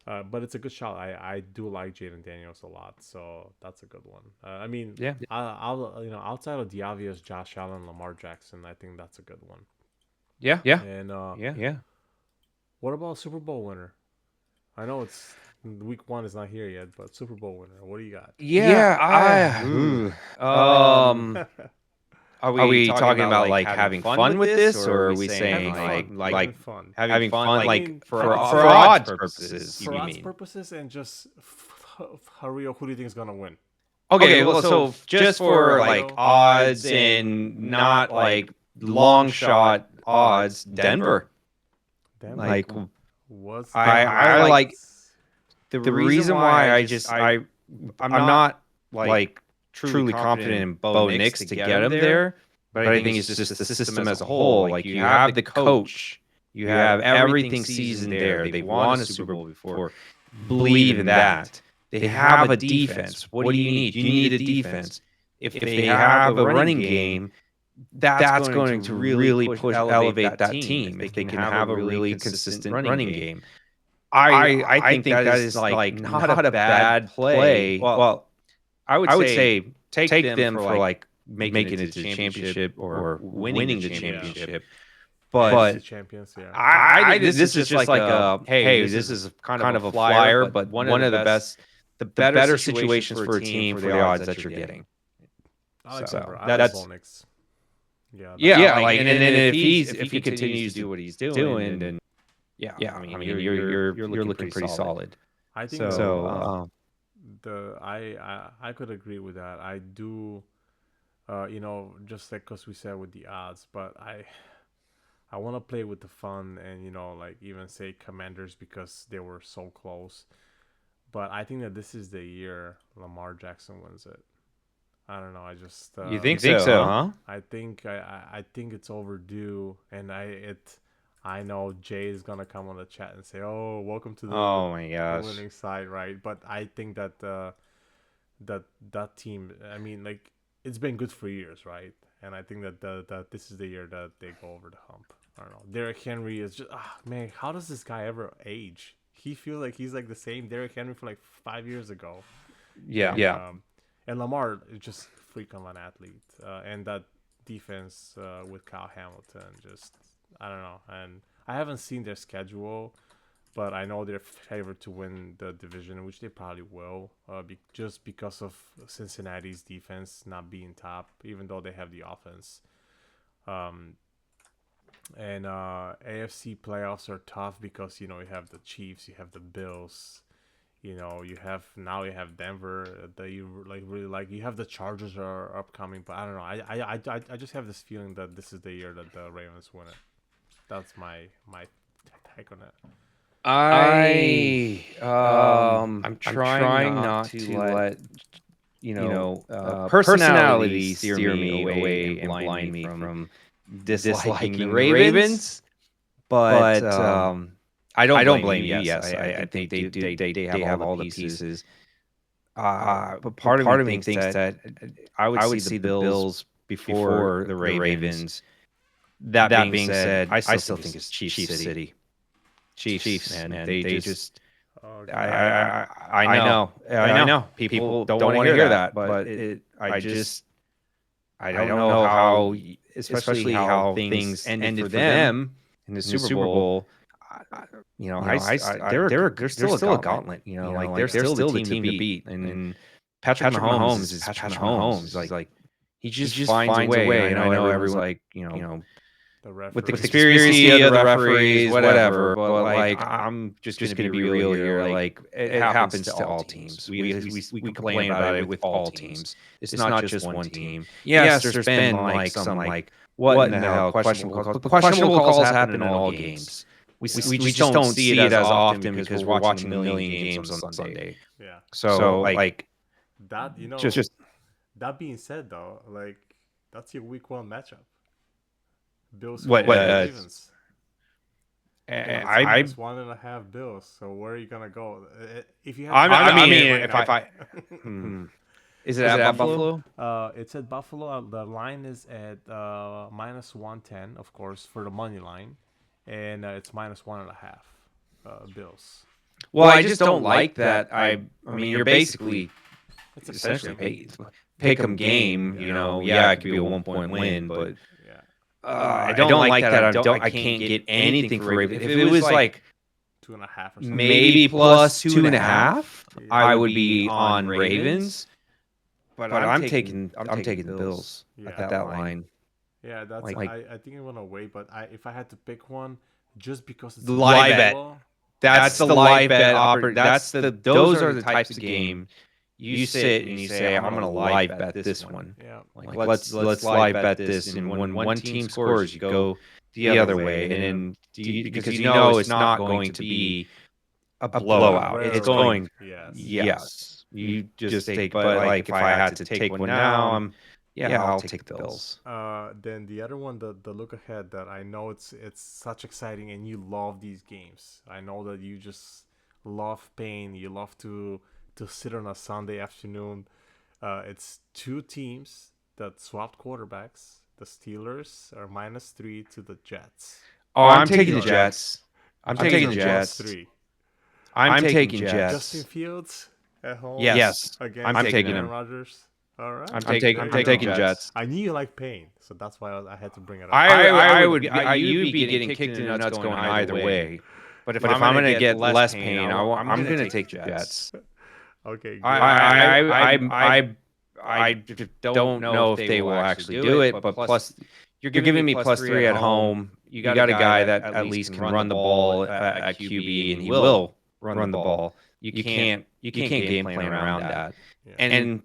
but it's a good shot. I do like Jaden Daniels a lot, so that's a good one. I mean, Yeah. I'll outside of the obvious Josh Allen, Lamar Jackson, I think that's a good one. Yeah. And Yeah. what about Super Bowl winner? I know it's week 1 is not here yet, but Super Bowl winner, what do you got? Are we talking about like having fun with this, or are we saying having fun? having fun I mean, for odds purposes? For You odds mean? purposes and just hurry up, who do you think is gonna win? Okay, well, so just for like odds and not like long shot odds, Denver. Damn, Like was I like the reason why I'm not like truly confident in Bo Nix to get him there, but I think it's just the system as a whole. Like you have the coach, you have everything seasoned there. They've won a Super Bowl before. Believe in that. They have a defense. What do you need? You need a defense. If they have a running game, that's going to really elevate that team. If they can have a really consistent running game. I think that is like not a bad play. Well, I would say take them for like making it to the championship or winning the championship. AFC but champions. Yeah, this is just like a hey, this is kind of a flyer, but one of the better situations for a team for the odds that you're getting. I like So Denver. I like Bo Nix. Yeah, that's yeah, like and then if he continues to do what he's doing, then yeah, I mean you're looking pretty solid. I think So I could agree with that. I do. Just like because we said with the odds, but I want to play with the fun and like even say Commanders because they were so close. But I think that this is the year Lamar Jackson wins it. I don't know. I just you think so, huh? I think it's overdue, and I know Jay is gonna come on the chat and say, "Oh, welcome to Oh my the gosh. winning side," right? But I think that that team. I mean, like it's been good for years, right? And I think that this is the year that they go over the hump. I don't know. Derrick Henry is just man. How does this guy ever age? He feels like he's like the same Derrick Henry from like 5 years ago. Yeah. And and Lamar is just freak of an athlete, and that defense with Kyle Hamilton, just I don't know. And I haven't seen their schedule, but I know they're favored to win the division, which they probably will, just because of Cincinnati's defense not being top, even though they have the offense. Um, and AFC playoffs are tough because you have the Chiefs, you have the Bills, you have Denver that you like really like. You have the Chargers are upcoming, but I don't know. I just have this feeling that this is the year that the Ravens win it. That's my take on it. I'm trying not to let personality steer me away and blind me from disliking the Ravens. But I don't blame you. Yes, I think they have all the pieces. But part of me thinks that I would see the Bills before the Ravens. That being said, I still think it's Chiefs City. Chiefs, man. They just Okay. I know. People don't want to hear that, but I don't know how, especially how things ended for them in the Super Bowl. They're still a gauntlet. Like they're still the team to beat. And Patrick Mahomes is Patrick Mahomes. He's like he just finds a way. And I know everyone's like, The with the referees. conspiracy of the referees, whatever. But like, I'm just going to be real here. Like, it happens to all teams. We complain about it with all teams. It's not just one team. Yes, there's been like some like what in the hell questionable calls, but questionable calls happen in all games. We just don't see it as often because we're watching a million games on Sunday. Yeah. So like That just that being said though, like that's your week 1 matchup. Bills what Ravens. It's I minus 1.5 Bills. So where are you gonna go? If you have, I mean, right if now, I is it at Buffalo? it's at Buffalo. The line is at minus 110, of course, for the money line, and it's minus 1.5 Bills. Well, I just don't like that. I mean, you're basically It's essentially pick 'em game. Yeah, it could be a 1 point win, but yeah. I don't like that. I can't get anything for Ravens. If it was like 2.5 or something. maybe plus 2.5, Yeah. I would be on Ravens. But I'm taking the Bills at that line. Yeah, that's Like- I think I went away, but if I had to pick one, just because it's The live bet. football, That's the live bet. Those are the types of game you sit and you say, I'm gonna live bet this one. yeah, Like let's live bet this, and when one team scores, you go the other way, and then because it's not going to be a blowout. Rare It's going yes. yes. You just take, but like if I had to take one now, I'll take the Bills. Then the other one, the look ahead, that I know it's such exciting, and you love these games. I know that you just love pain. You love to sit on a Sunday afternoon. It's two teams that swapped quarterbacks. The Steelers are -3 to the Jets. Oh, I'm taking the Jets. I'm taking the Jets Jets. 3. I'm taking Justin Jets. Fields at home. Yes. Against I'm taking Aaron him. Rodgers. All right. I'm There you taking go. Jets. I knew you like pain, so that's why I had to bring it up. You'd be getting kicked in the nuts going either way. But if I'm gonna get less pain, I'm gonna take the Jets. Okay, good. I don't know if they will actually do it, but plus you're giving me +3 at home. You got a guy that at least can run the ball at QB, and he will run the ball. You can't game plan around that. Yeah.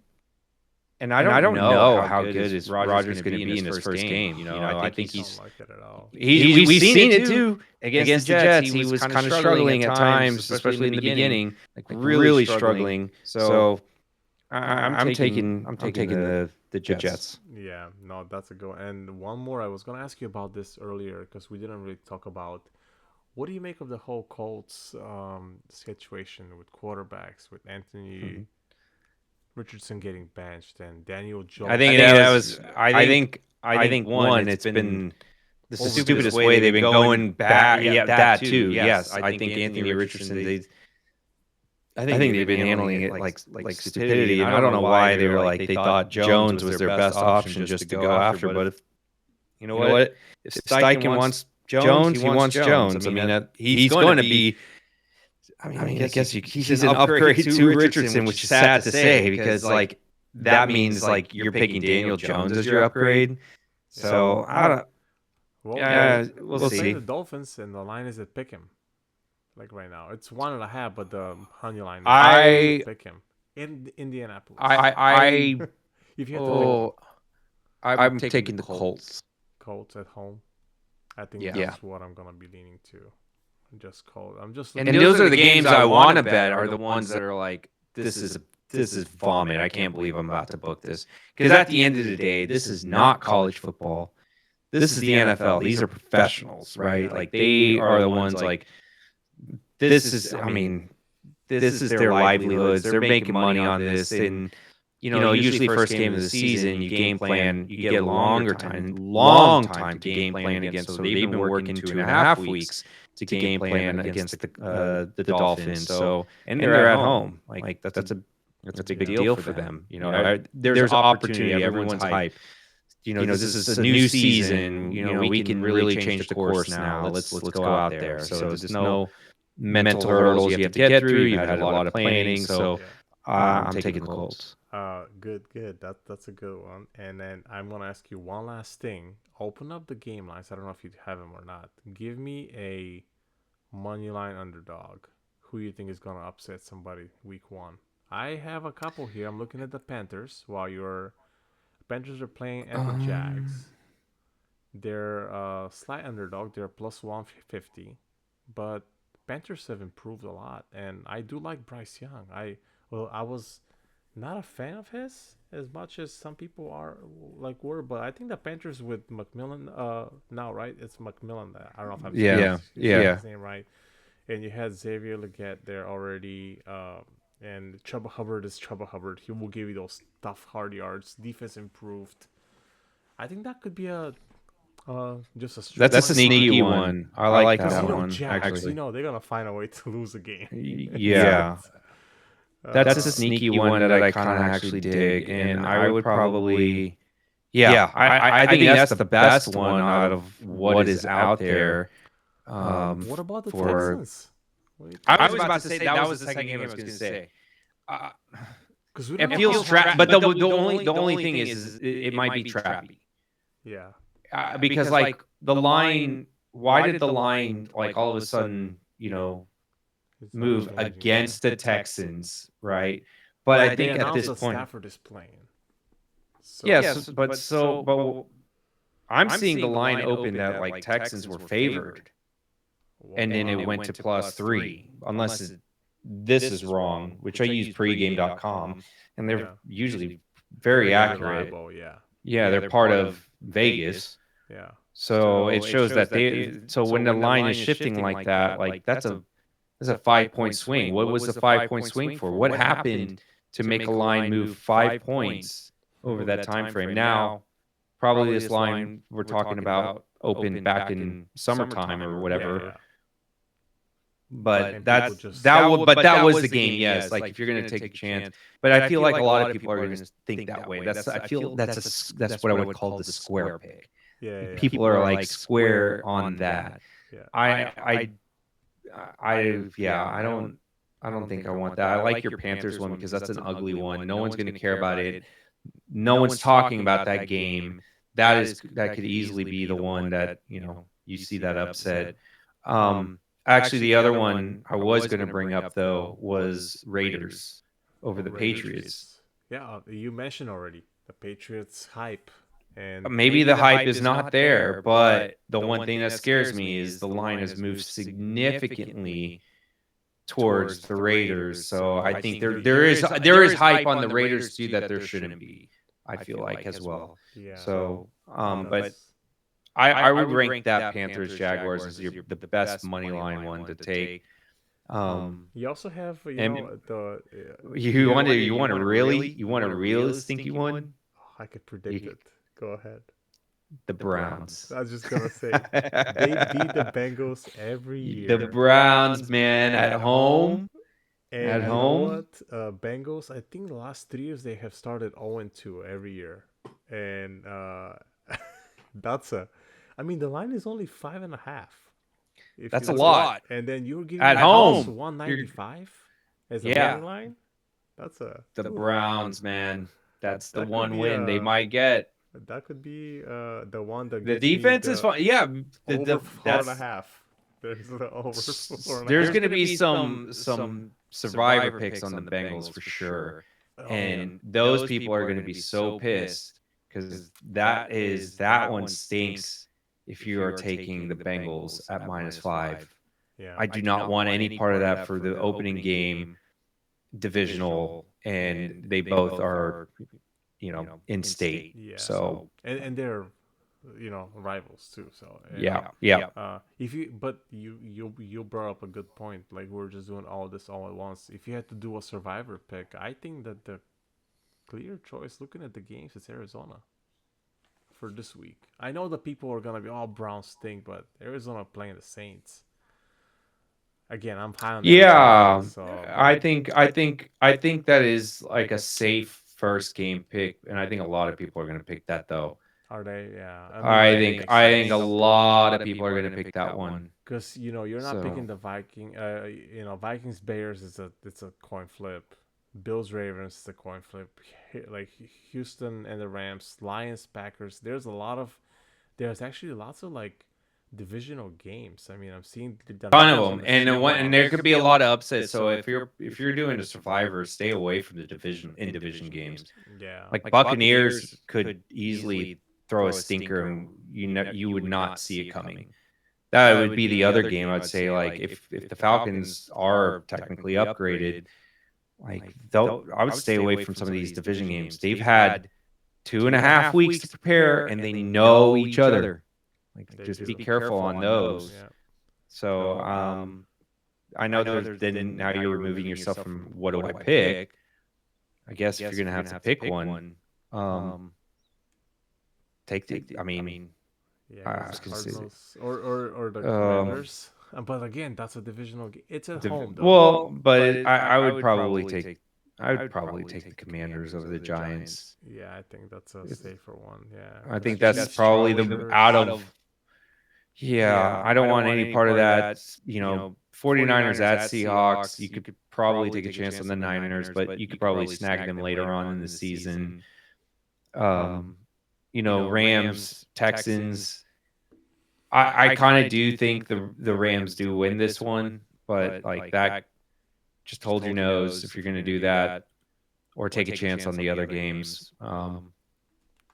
And I don't know how good is Rodgers going to be in his first game. I think I don't like it at all. we've seen it too against the Jets. He was kind of struggling at times, especially in the beginning, like really struggling. So I'm taking the Jets. Yeah, no, that's a go. And one more, I was gonna ask you about this earlier because we didn't really talk about. What do you make of the whole Colts situation with quarterbacks, with Anthony Richardson getting benched and Daniel Jones? I think one, it's been the stupidest way they've been going back. Yeah, that too. Yes, I think Anthony Richardson. I think they've been handling it like stupidity, and I don't know why they were like they thought Jones was their best option just to go after. But if you know what, if Steichen wants Jones, he wants Jones. I mean, he's going to be. I guess he's an upgrade to Richardson, which is sad to say because like that means like you're picking Daniel Jones as your upgrade. So I don't. Well, Yeah, we'll we'll see. see. The Dolphins and the line is at pick him. Like right now, it's 1.5, but the honey line is pick him in Indianapolis. If you had to pick I'm taking the Colts. Colts at home, I think Yeah. that's what I'm gonna be leaning to. Just Colts. I'm just And looking. those are the games I want to bet are the ones that are like this is vomit. I can't believe I'm about to book this because at the end of the day, this is not college football. This is the NFL. These are professionals, right? Like they are the ones like this is. I mean, this is their livelihoods. They're making money on this, and usually first game of the season, you game plan, you get a long time to game plan against. So they've been working 2.5 weeks to game plan against the Dolphins. So and they're at home. Like that's a big deal for them. There's opportunity. Everyone's hype. This is a new season. We can really change the course now. Let's go out there. So there's no mental hurdles you have to get through. You've had a lot of planning. So I'm taking the Colts. Good. That's a good one. And then I'm gonna ask you one last thing. Open up the game lines. I don't know if you have them or not. Give me a money line underdog. Who you think is gonna upset somebody week 1? I have a couple here. I'm looking at the Panthers while your Panthers are playing at the Jags. They're a slight underdog. They're plus 150, but Panthers have improved a lot, and I do like Bryce Young. I was not a fan of his as much as some people were, but I think the Panthers with McMillan now, right? It's McMillan. I don't know if I'm saying his name right. And you had Xavier Leggett there already. And Chuba Hubbard is Chuba Hubbard. He will give you those tough hard yards. Defense improved. I think that could be just a straight. That's a sneaky one. I like that one. Jags, Actually, they're gonna find a way to lose a game. Yeah. That's a sneaky one that I kind of actually dig, and I would probably, I think that's the best one out of what is out there. What about the Texans? I was about to say that was the second game I was going to say. Because it feels trappy, but the only thing is it might be trappy. Yeah. Because like the line, why did the line like all of a sudden move against the Texans, right? But I think at this point, Stafford is playing. So. Yes, but I'm seeing the line open that like Texans were favored, and then it went to +3. Unless this is wrong, which I use pregame.com, and they're usually very accurate. Yeah, they're part of Vegas. Yeah. So it shows that they. So when the line is shifting like that, like that's a 5-point swing. What was the 5-point swing for? What happened to make a line move 5 points over that time frame? Now, probably this line we're talking about opened back in summertime or whatever. But and people that's just that would but that was the game, yes. Like if you're gonna take a chance. But I feel like a lot of people are gonna think that way. I feel that's what I would call the square pick. yeah, yeah, People are like square on that. yeah. I yeah, I don't think I want that. I like your Panthers one because that's an ugly one. No one's going to care about it. No one's talking about that game. That could easily be the one that, you see that upset. Actually the other one I was going to bring up though was Raiders over the Patriots. Yeah, you mentioned already the Patriots hype, and Maybe the hype is not there, but the one thing that scares me is the line has moved significantly towards the Raiders. So I think there is hype on the Raiders too that there shouldn't be. I feel like as well. yeah, So but that's I would rank that Panthers Jaguars as the best money line one to take. you also have And the you want a really stinky one? I could predict You, it. Go ahead. the The Browns. Browns. I was just gonna say they beat the Bengals every The year. Browns, man, at home. At And you know home. what? Bengals, I think the last 3 years they have started 0-2 every year. And that's I mean, the line is only 5.5. If That's you a look lot. and then you're giving At the Browns home. 195 as a money Yeah. line. That's a The Browns, man. That's the that could one be win they might get. that could be the one that The gets me defense is the fun. Yeah, over four and a that's half. There's the over four and a there's half. going to be some survivor picks on the Bengals for sure, Oh yeah. and those people are going to be so pissed because that one stinks. If you are taking the Bengals at -5, Yeah. I do not want any part of that for the opening game, divisional, and they both are, in state. Yeah. So And they're rivals too. So yeah. if you but you brought up a good point. Like we're just doing all this all at once. If you had to do a survivor pick, I think that the clear choice, looking at the games, is Arizona for this week. I know the people are gonna be all Browns stink, but Arizona playing the Saints. Again, I'm high on Arizona, Yeah, so I think that is like a safe first game pick, and I think a lot of people are going to pick that though. are they? Yeah, I mean I that think makes I think a sense. lot of people are going to pick that one. Because you're not So picking the Viking. Vikings Bears is a coin flip. Bills Ravens is a coin flip. Like Houston and the Rams, Lions Packers. There's actually lots of like divisional games. I mean, I'm seeing the ton of numbers on them, the and there could be a Seahawks. lot of upsets. So if you're doing a survivor, stay away from the division games. Yeah, Like Buccaneers could easily throw a stinker, and you would not see it coming. That would be the other game. I'd say like if the Falcons are technically upgraded, like I would stay away from some of these division games. They've had 2.5 weeks to prepare, and they know each other. Like they just do. be careful on those. Yeah, So I know there's then now you're removing yourself from what do I pick? I guess if you're gonna have to pick one, take the. I mean, yeah. I Against was the gonna say, Cardinals or the um, Commanders. But again, that's a divisional game. It's at home though. well, but I would probably take. I would probably take the Commanders over the Giants. Yeah, I think that's a safer one. Yeah, I the think that's Chiefs, probably the Chargers. out of. Yeah, I don't want any part of that. 49ers at Seahawks. You could probably take a chance on the Niners, but you could probably snag them later on in the season. Rams, Texans. I kind of do think the Rams do win this one, but like that, just hold your nose if you're going to do that, or take a chance on the other games.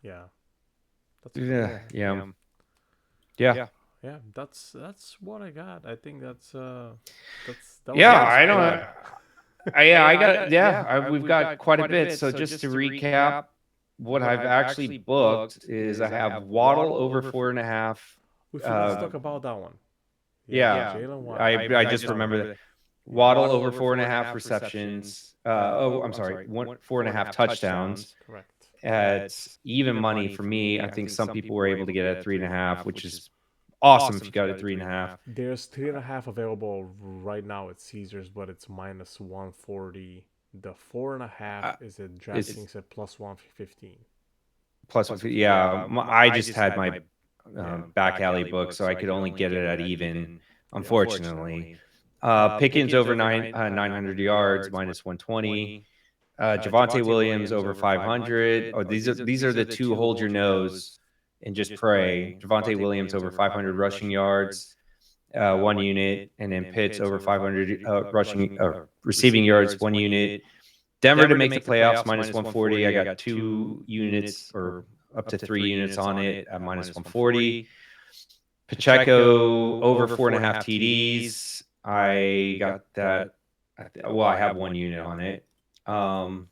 Yeah, that's Yeah, fair. yeah, yeah. Yeah, that's what I got. I think that was Yeah, good. I don't. I got. Yeah, we've got quite a bit. So just to recap, what I've actually booked is I have Waddle over 4.5. We forgot to talk about that one. Yeah, Jalen Waddle. I just remember that Waddle over 4.5 receptions. I'm sorry, 4.5 touchdowns. Correct. At even money for me. I think some people were able to get at 3.5, which is awesome if you got it 3.5. There's 3.5 available right now at Caesars, but it's minus 140. The 4.5 Uh, is at it's DraftKings at plus 115. plus one. Yeah, I just had my back alley book, so I could only get it at even, Yeah. unfortunately. Pickens over 900 yards, minus 120. Javonte Williams over 500. Oh, these are the two hold your nose and just pray. Javonte Williams over 500 rushing yards, 1 unit, and then Pitts over 500 rushing receiving yards, 1 unit. Denver to make the playoffs, minus 140. I got 2 units or up to 3 units on it at minus 140. Pacheco over 4.5 TDs. I got that. Well, I have 1 unit on it. I'm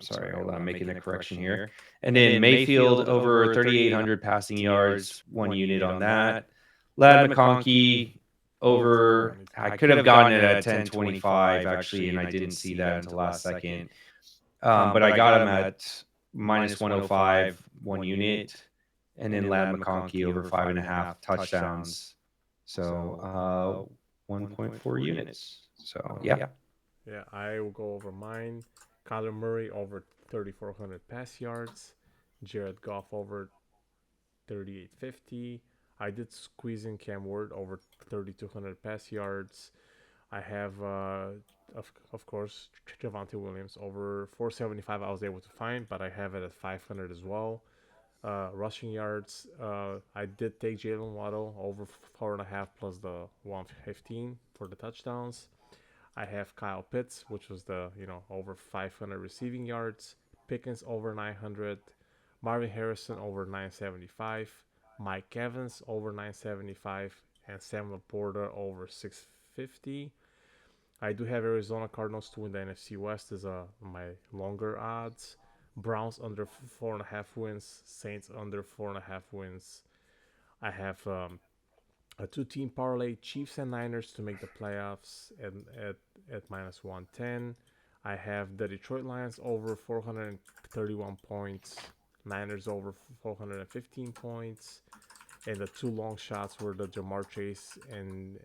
sorry, hold on, I'm making a correction here. And then Mayfield over 3,800 passing yards, 1 unit on that. Lad McConkey over, I could have gotten it at 10.25 actually, and I didn't see that until last second. But I got him at minus 105, 1 unit. And then Lad McConkey over 5.5 touchdowns. So 1.4 units. So yeah. Yeah, I will go over mine. Kyler Murray over 3,400 pass yards. Jared Goff over 3,850. I did squeeze in Cam Ward over 3,200 pass yards. I have, of course, Javonte Williams over 475. I was able to find, but I have it at 500 as well. Rushing yards, I did take Jalen Waddle over 4.5 plus the 115 for the touchdowns. I have Kyle Pitts, which was the over 500 receiving yards. Pickens over 900. Marvin Harrison over 975. Mike Evans over 975, and Sam Laporta over 650. I do have Arizona Cardinals to win the NFC West as my longer odds. Browns under 4.5 wins. Saints under 4.5 wins. I have a two-team parlay: Chiefs and Niners to make the playoffs at minus 110. I have the Detroit Lions over 431 points. Niners over 415 points. And the two long shots were the Jamar Chase and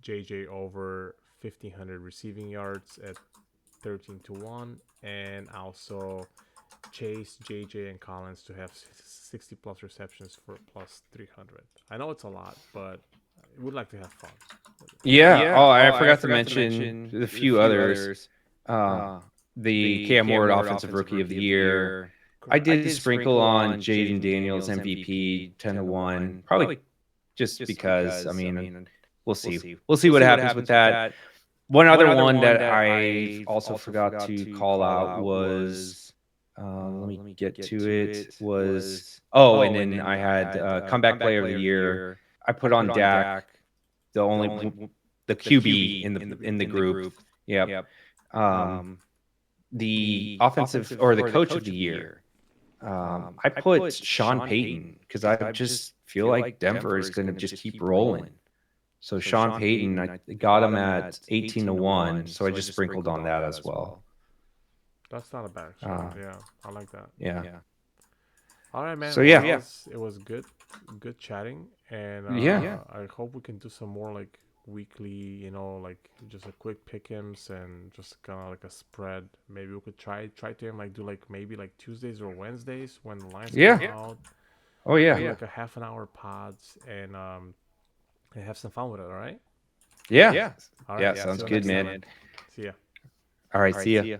JJ over 1,500 receiving yards at 13 to 1, and also Chase, JJ, and Collins to have 60 plus receptions for plus 300. I know it's a lot, but I would like to have fun. Yeah. Oh, I forgot to mention a few others. Uh, the Cam Ward Offensive Rookie of the Year. I did sprinkle on Jaden Daniels MVP 10 to 1, probably just because. I mean, we'll see. We'll see what happens with that. One other one that I also forgot to call out was, let me get to it. And then I had Comeback Player of the Year. I put on Dak, the only the QB in the group. Yep. The offensive or the coach of the year. I put Sean Payton because I just feel like Denver is going to just keep rolling. So Sean Payton, I got him at 18 to 1, so I just sprinkled on that as well. That's not a bad shot. Yeah, I like that. Yeah. All right, man. So Well, yeah, it was good chatting, and I hope we can do some more like weekly, like just a quick pick'ems and just kind of like a spread. Maybe we could try to like do like maybe like Tuesdays or Wednesdays when the lines come out. Oh yeah. Do like a half an hour pods and have some fun with it. All right. Yeah. All right. Yeah. Sounds good, man. See ya. All right. See ya.